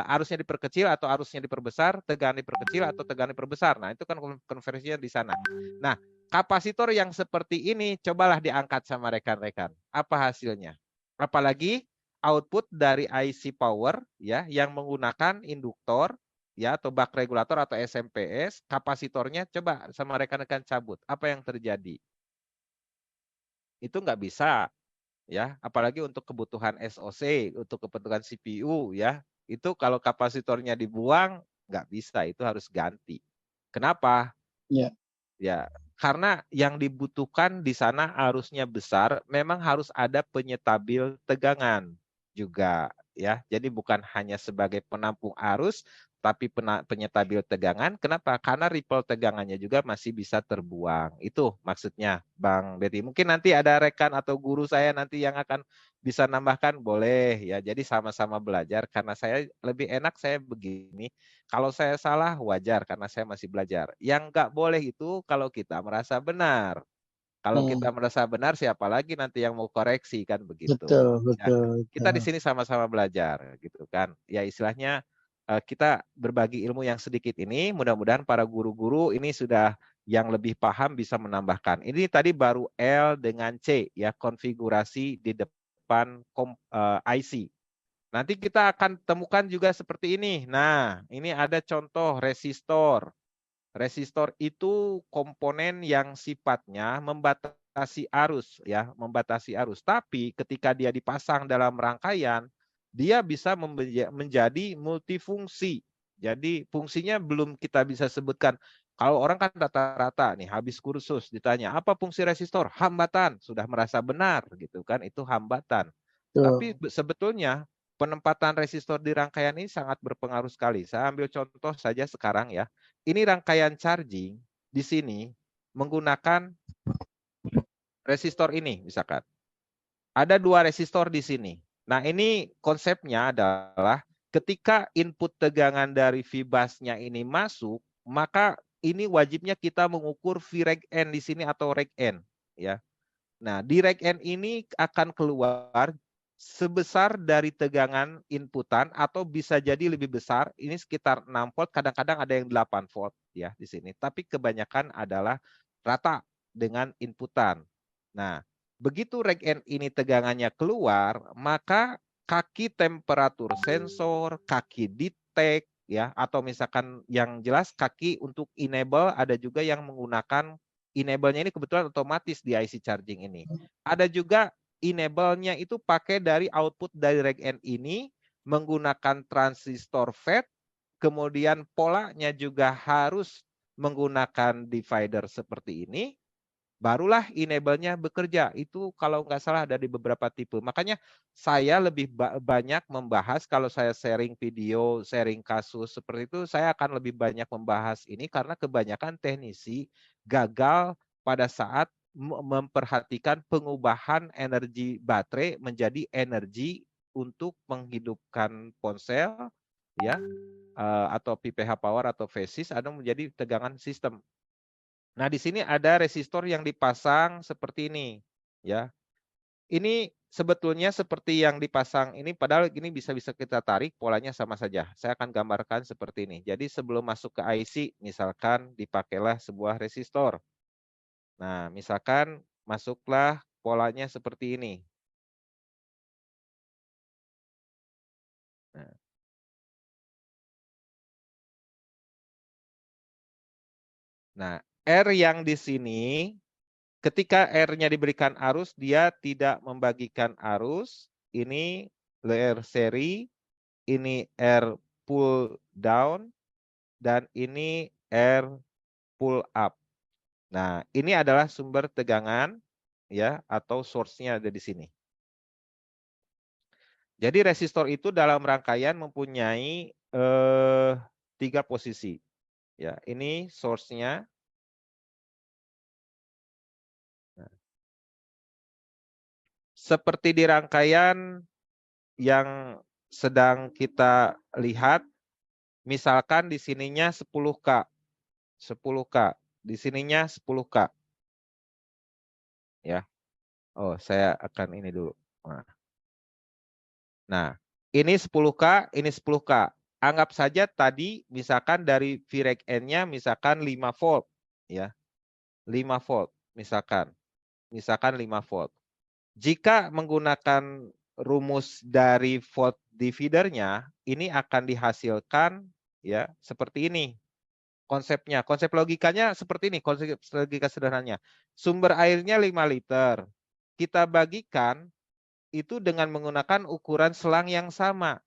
arusnya diperkecil atau arusnya diperbesar, tegangan diperkecil atau tegangan diperbesar. Nah, itu kan konversinya di sana. Nah, kapasitor yang seperti ini cobalah diangkat sama rekan-rekan. Apa hasilnya? Apalagi output dari IC power ya yang menggunakan induktor ya atau buck regulator atau SMPS, kapasitornya coba sama rekan-rekan cabut. Apa yang terjadi? Itu nggak bisa ya, apalagi untuk kebutuhan SoC, untuk kebutuhan CPU ya. Itu kalau kapasitornya dibuang nggak bisa, itu harus ganti. Kenapa? Ya. Ya, karena yang dibutuhkan di sana arusnya besar, memang harus ada penyetabil tegangan juga ya. Jadi bukan hanya sebagai penampung arus, tapi penyetabil tegangan. Kenapa? Karena ripple tegangannya juga masih bisa terbuang. Itu maksudnya, Bang Betty. Mungkin nanti ada rekan atau guru saya nanti yang akan bisa nambahkan, boleh ya. Jadi sama-sama belajar. Karena saya lebih enak saya begini. Kalau saya salah wajar karena saya masih belajar. Yang nggak boleh itu kalau kita merasa benar. Kalau kita merasa benar, siapa lagi nanti yang mau koreksi kan begitu. Ya, Betul. kita di sini sama-sama belajar gitu kan. Ya istilahnya kita berbagi ilmu yang sedikit ini. Mudah-mudahan para guru-guru ini sudah yang lebih paham bisa menambahkan. Ini tadi baru L dengan C ya konfigurasi di depan IC. Nanti kita akan temukan juga seperti ini. Nah, ini ada contoh resistor. Resistor itu komponen yang sifatnya membatasi arus ya, membatasi arus. Tapi ketika dia dipasang dalam rangkaian, dia bisa menjadi multifungsi. Jadi fungsinya belum kita bisa sebutkan. Kalau orang kan rata-rata nih habis kursus ditanya, apa fungsi resistor? Hambatan. Sudah merasa benar gitu kan, itu hambatan. Tapi sebetulnya penempatan resistor di rangkaian ini sangat berpengaruh sekali. Saya ambil contoh saja sekarang ya. Ini rangkaian charging di sini menggunakan resistor ini misalkan. Ada 2 resistor di sini. Nah, ini konsepnya adalah ketika input tegangan dari Vbus-nya ini masuk, maka ini wajibnya kita mengukur Vreg-N di sini atau Reg-N ya. Nah, di Reg-N ini akan keluar sebesar dari tegangan inputan atau bisa jadi lebih besar. Ini sekitar 6 volt, kadang-kadang ada yang 8 volt ya di sini. Tapi kebanyakan adalah rata dengan inputan. Nah, begitu Reg-N ini tegangannya keluar, maka kaki temperatur sensor, kaki detect ya atau misalkan yang jelas kaki untuk enable ada juga yang menggunakan enable-nya ini kebetulan otomatis di IC charging ini. Ada juga enable-nya itu pakai dari output dari reg-N ini menggunakan transistor FET, kemudian polanya juga harus menggunakan divider seperti ini, barulah enable-nya bekerja. Itu kalau nggak salah ada di beberapa tipe. Makanya saya lebih banyak membahas, kalau saya sharing video, sharing kasus seperti itu, saya akan lebih banyak membahas ini karena kebanyakan teknisi gagal pada saat memperhatikan pengubahan energi baterai menjadi energi untuk menghidupkan ponsel, ya, atau PPH power atau phasis, atau menjadi tegangan sistem. Nah, di sini ada resistor yang dipasang seperti ini, ya. Ini sebetulnya seperti yang dipasang ini, padahal ini bisa kita tarik, polanya sama saja. Saya akan gambarkan seperti ini. Jadi sebelum masuk ke IC, misalkan dipakailah sebuah resistor. Nah, misalkan masuklah polanya seperti ini. Nah, R yang di sini, ketika R-nya diberikan arus, dia tidak membagikan arus. Ini R seri, ini R pull down, dan ini R pull up. Nah, ini adalah sumber tegangan, ya, atau source-nya ada di sini. Jadi resistor itu dalam rangkaian mempunyai 3 posisi. Ya, ini source-nya. Seperti di rangkaian yang sedang kita lihat, misalkan di sininya 10K, 10K, di sininya 10K. Ya. Oh, saya akan ini dulu. Nah, ini 10K, ini 10K. Anggap saja tadi misalkan dari Vreg-N-nya misalkan 5 volt, ya. 5 volt misalkan. Misalkan 5 volt. Jika menggunakan rumus dari volt dividernya, ini akan dihasilkan, ya, seperti ini. Konsepnya, konsep logikanya seperti ini, konsep logika sederhananya. Sumber airnya 5 liter. Kita bagikan itu dengan menggunakan ukuran selang yang sama.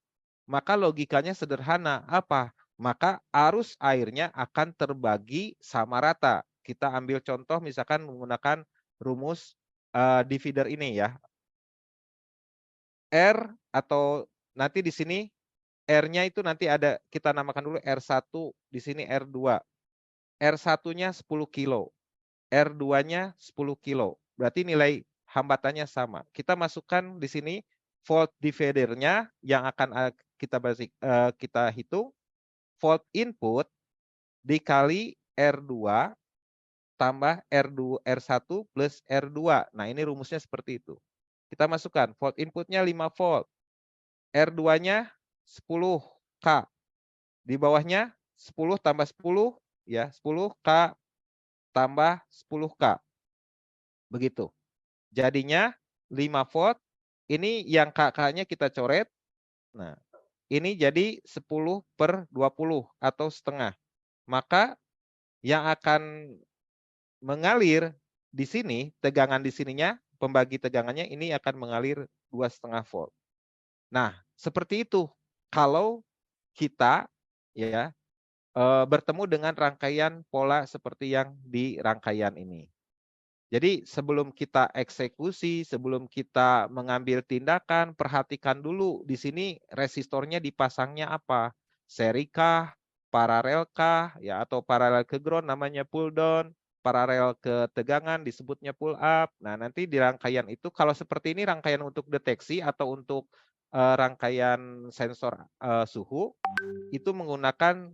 Maka logikanya sederhana. Apa? Maka arus airnya akan terbagi sama rata. Kita ambil contoh misalkan menggunakan rumus divider ini, ya. R atau nanti di sini R-nya itu nanti ada, kita namakan dulu R1, di sini R2. R1-nya 10 kilo, R2-nya 10 kilo. Berarti nilai hambatannya sama. Kita masukkan di sini volt dividernya yang akan kita hitung, volt input dikali R2 tambah R1 plus R2. Nah, ini rumusnya seperti itu. Kita masukkan volt inputnya 5 volt. R2-nya 10K. Di bawahnya 10 tambah 10, ya, 10K tambah 10K. Begitu. Jadinya 5 volt. Ini yang KK-nya kita coret. Nah, ini jadi 10/20 atau setengah. Maka yang akan mengalir di sini, tegangan di sininya, pembagi tegangannya ini akan mengalir 2,5 volt. Nah, seperti itu kalau kita, ya, bertemu dengan rangkaian pola seperti yang di rangkaian ini. Jadi sebelum kita eksekusi, sebelum kita mengambil tindakan, perhatikan dulu di sini resistornya dipasangnya apa? Serikah, paralelkah, ya, atau paralel ke ground namanya pull down, paralel ke tegangan disebutnya pull up. Nah, nanti di rangkaian itu kalau seperti ini rangkaian untuk deteksi atau untuk rangkaian sensor suhu itu menggunakan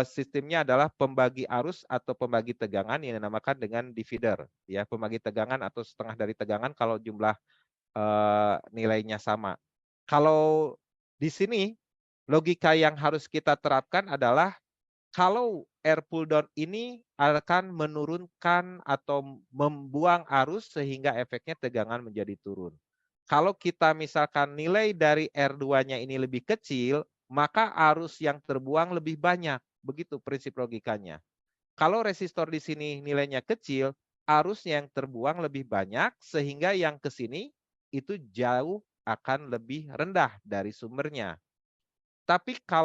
sistemnya adalah pembagi arus atau pembagi tegangan yang dinamakan dengan divider, ya, pembagi tegangan atau setengah dari tegangan kalau jumlah nilainya sama. Kalau di sini logika yang harus kita terapkan adalah kalau air pull down ini akan menurunkan atau membuang arus sehingga efeknya tegangan menjadi turun. Kalau kita misalkan nilai dari R2-nya ini lebih kecil, maka arus yang terbuang lebih banyak. Begitu prinsip logikanya. Kalau resistor di sini nilainya kecil, arusnya yang terbuang lebih banyak sehingga yang ke sini itu jauh akan lebih rendah dari sumbernya. Tapi kalau